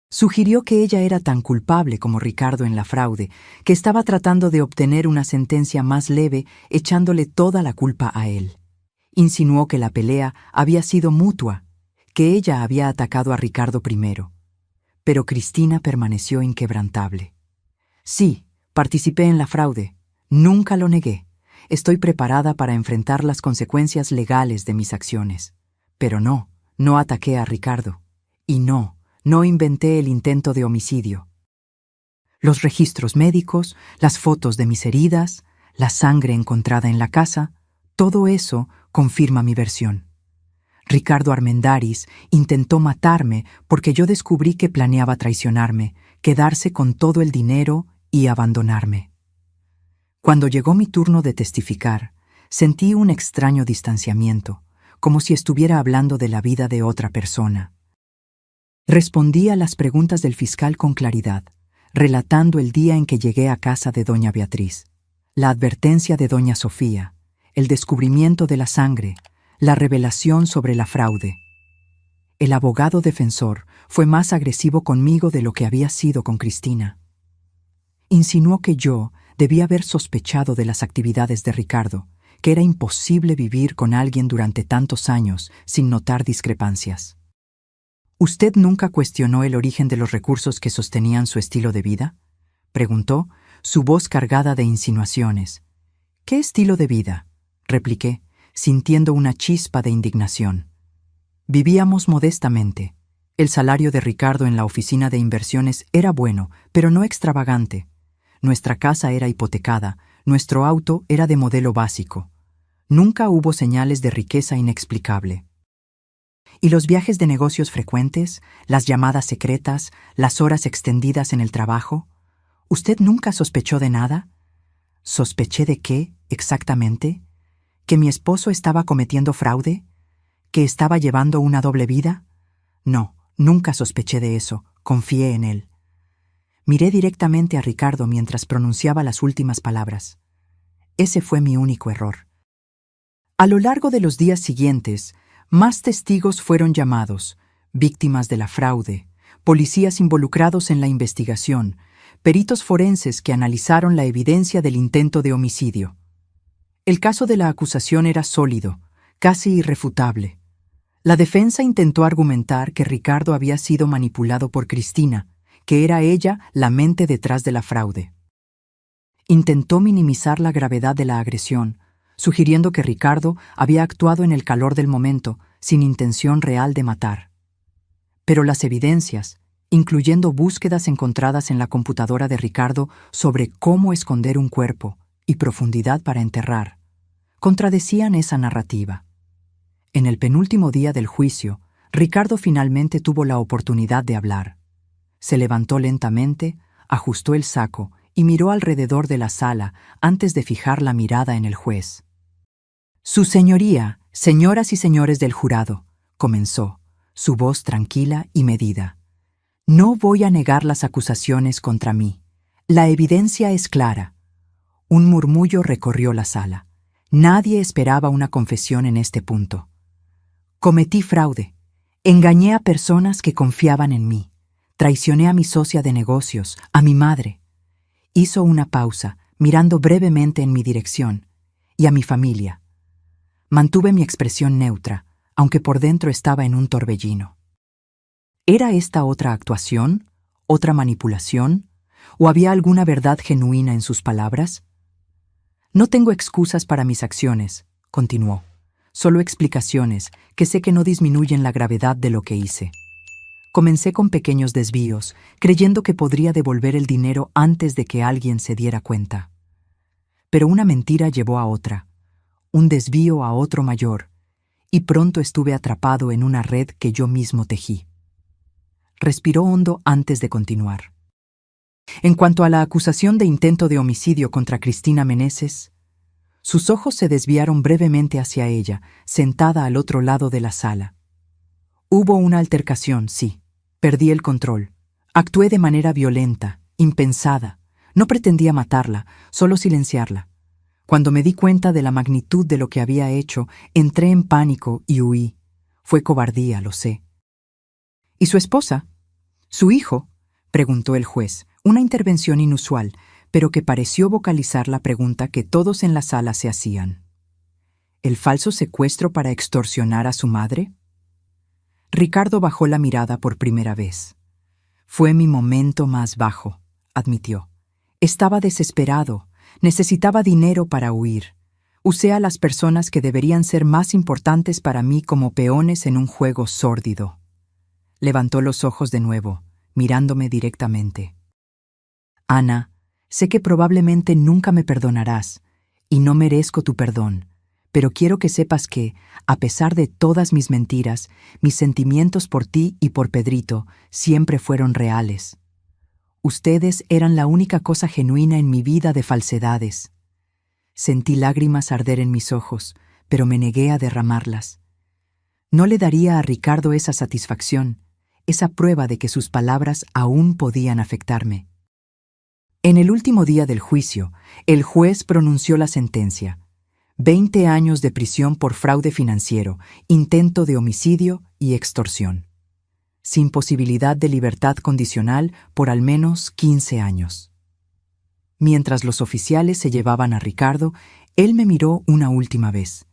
Sugirió que ella era tan culpable como Ricardo en la fraude, que estaba tratando de obtener una sentencia más leve echándole toda la culpa a él. Insinuó que la pelea había sido mutua, que ella había atacado a Ricardo primero. Pero Cristina permaneció inquebrantable. «Sí, participé en la fraude. Nunca lo negué. Estoy preparada para enfrentar las consecuencias legales de mis acciones. Pero no ataqué a Ricardo. Y no inventé el intento de homicidio. Los registros médicos, las fotos de mis heridas, la sangre encontrada en la casa, todo eso confirma mi versión. Ricardo Armendáriz intentó matarme porque yo descubrí que planeaba traicionarme, quedarse con todo el dinero y abandonarme. Cuando llegó mi turno de testificar, sentí un extraño distanciamiento, como si estuviera hablando de la vida de otra persona. Respondí a las preguntas del fiscal con claridad, relatando el día en que llegué a casa de doña Beatriz, la advertencia de doña Sofía, el descubrimiento de la sangre, la revelación sobre la fraude. El abogado defensor fue más agresivo conmigo de lo que había sido con Cristina. Insinuó que yo debía haber sospechado de las actividades de Ricardo, que era imposible vivir con alguien durante tantos años sin notar discrepancias. ¿Usted nunca cuestionó el origen de los recursos que sostenían su estilo de vida?, preguntó, su voz cargada de insinuaciones. «¿Qué estilo de vida?», repliqué, sintiendo una chispa de indignación. Vivíamos modestamente. El salario de Ricardo en la oficina de inversiones era bueno, pero no extravagante. Nuestra casa era hipotecada, nuestro auto era de modelo básico. Nunca hubo señales de riqueza inexplicable. ¿Y los viajes de negocios frecuentes, las llamadas secretas, las horas extendidas en el trabajo? ¿Usted nunca sospechó de nada? ¿Sospeché de qué, exactamente? ¿Que mi esposo estaba cometiendo fraude? ¿Que estaba llevando una doble vida? No, nunca sospeché de eso, confié en él. Miré directamente a Ricardo mientras pronunciaba las últimas palabras. Ese fue mi único error. A lo largo de los días siguientes, más testigos fueron llamados, víctimas de la fraude, policías involucrados en la investigación, peritos forenses que analizaron la evidencia del intento de homicidio. El caso de la acusación era sólido, casi irrefutable. La defensa intentó argumentar que Ricardo había sido manipulado por Cristina, que era ella la mente detrás de la fraude. Intentó minimizar la gravedad de la agresión, sugiriendo que Ricardo había actuado en el calor del momento, sin intención real de matar. Pero las evidencias, incluyendo búsquedas encontradas en la computadora de Ricardo sobre cómo esconder un cuerpo y profundidad para enterrar, contradecían esa narrativa. En el penúltimo día del juicio, Ricardo finalmente tuvo la oportunidad de hablar. Se levantó lentamente, ajustó el saco y miró alrededor de la sala antes de fijar la mirada en el juez. «Su señoría, señoras y señores del jurado», comenzó, su voz tranquila y medida. «No voy a negar las acusaciones contra mí. La evidencia es clara». Un murmullo recorrió la sala. Nadie esperaba una confesión en este punto. Cometí fraude. Engañé a personas que confiaban en mí. Traicioné a mi socia de negocios, a mi madre. Hizo una pausa, mirando brevemente en mi dirección, y a mi familia. Mantuve mi expresión neutra, aunque por dentro estaba en un torbellino. ¿Era esta otra actuación? ¿Otra manipulación? ¿O había alguna verdad genuina en sus palabras? No tengo excusas para mis acciones, continuó. Solo explicaciones que sé que no disminuyen la gravedad de lo que hice. Comencé con pequeños desvíos, creyendo que podría devolver el dinero antes de que alguien se diera cuenta. Pero una mentira llevó a otra, un desvío a otro mayor, y pronto estuve atrapado en una red que yo mismo tejí. Respiró hondo antes de continuar. En cuanto a la acusación de intento de homicidio contra Cristina Meneses, sus ojos se desviaron brevemente hacia ella, sentada al otro lado de la sala. Hubo una altercación, sí. Perdí el control. Actué de manera violenta, impensada. No pretendía matarla, solo silenciarla. Cuando me di cuenta de la magnitud de lo que había hecho, entré en pánico y huí. Fue cobardía, lo sé. ¿Y su esposa? ¿Su hijo? Preguntó el juez, una intervención inusual, pero que pareció vocalizar la pregunta que todos en la sala se hacían. ¿El falso secuestro para extorsionar a su madre? Ricardo bajó la mirada por primera vez. Fue mi momento más bajo, admitió. Estaba desesperado, necesitaba dinero para huir. Usé a las personas que deberían ser más importantes para mí como peones en un juego sórdido. Levantó los ojos de nuevo, mirándome directamente. Ana, sé que probablemente nunca me perdonarás, y no merezco tu perdón, pero quiero que sepas que, a pesar de todas mis mentiras, mis sentimientos por ti y por Pedrito siempre fueron reales. Ustedes eran la única cosa genuina en mi vida de falsedades. Sentí lágrimas arder en mis ojos, pero me negué a derramarlas. No le daría a Ricardo esa satisfacción, esa prueba de que sus palabras aún podían afectarme. En el último día del juicio, el juez pronunció la sentencia: 20 años de prisión por fraude financiero, intento de homicidio y extorsión, sin posibilidad de libertad condicional por al menos 15 años. Mientras los oficiales se llevaban a Ricardo, él me miró una última vez.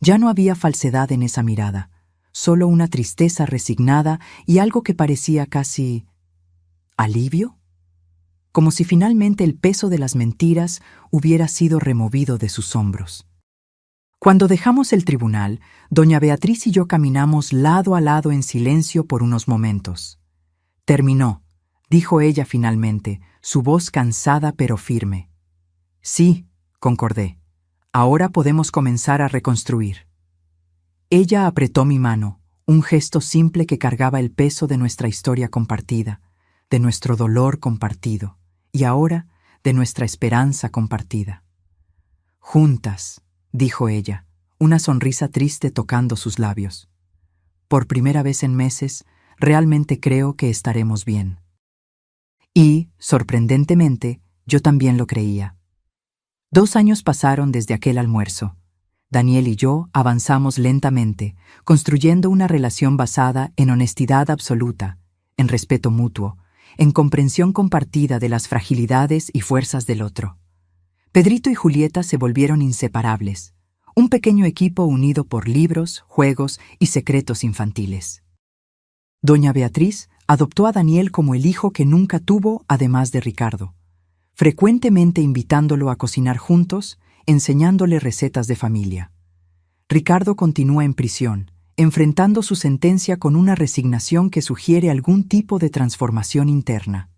Ya no había falsedad en esa mirada, solo una tristeza resignada y algo que parecía casi ¿alivio? Como si finalmente el peso de las mentiras hubiera sido removido de sus hombros. Cuando dejamos el tribunal, doña Beatriz y yo caminamos lado a lado en silencio por unos momentos. Terminó, dijo ella finalmente, su voz cansada pero firme. Sí, concordé. Ahora podemos comenzar a reconstruir. Ella apretó mi mano, un gesto simple que cargaba el peso de nuestra historia compartida, de nuestro dolor compartido, y ahora de nuestra esperanza compartida. Juntas, dijo ella, una sonrisa triste tocando sus labios. Por primera vez en meses, realmente creo que estaremos bien. Y, sorprendentemente, yo también lo creía. 2 años pasaron desde aquel almuerzo. Daniel y yo avanzamos lentamente, construyendo una relación basada en honestidad absoluta, en respeto mutuo, en comprensión compartida de las fragilidades y fuerzas del otro. Pedrito y Julieta se volvieron inseparables, un pequeño equipo unido por libros, juegos y secretos infantiles. Doña Beatriz adoptó a Daniel como el hijo que nunca tuvo, además de Ricardo, frecuentemente invitándolo a cocinar juntos, enseñándole recetas de familia. Ricardo continúa en prisión, enfrentando su sentencia con una resignación que sugiere algún tipo de transformación interna.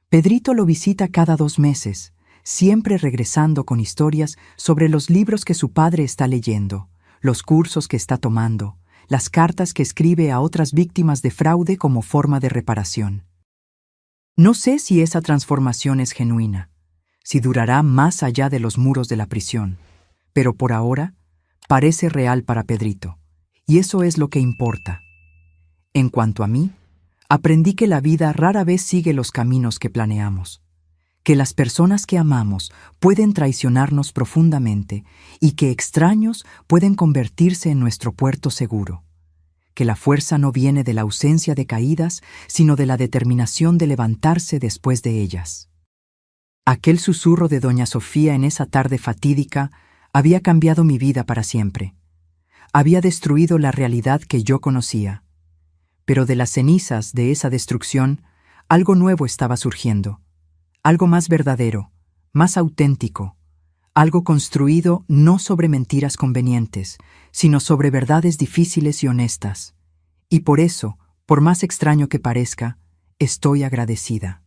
Pedrito lo visita cada 2 meses, siempre regresando con historias sobre los libros que su padre está leyendo, los cursos que está tomando, las cartas que escribe a otras víctimas de fraude como forma de reparación. No sé si esa transformación es genuina, si durará más allá de los muros de la prisión, pero por ahora parece real para Pedrito, y eso es lo que importa. En cuanto a mí, aprendí que la vida rara vez sigue los caminos que planeamos, que las personas que amamos pueden traicionarnos profundamente y que extraños pueden convertirse en nuestro puerto seguro, que la fuerza no viene de la ausencia de caídas, sino de la determinación de levantarse después de ellas. Aquel susurro de doña Sofía en esa tarde fatídica había cambiado mi vida para siempre. Había destruido la realidad que yo conocía. Pero de las cenizas de esa destrucción, algo nuevo estaba surgiendo. Algo más verdadero, más auténtico. Algo construido no sobre mentiras convenientes, sino sobre verdades difíciles y honestas. Y por eso, por más extraño que parezca, estoy agradecida.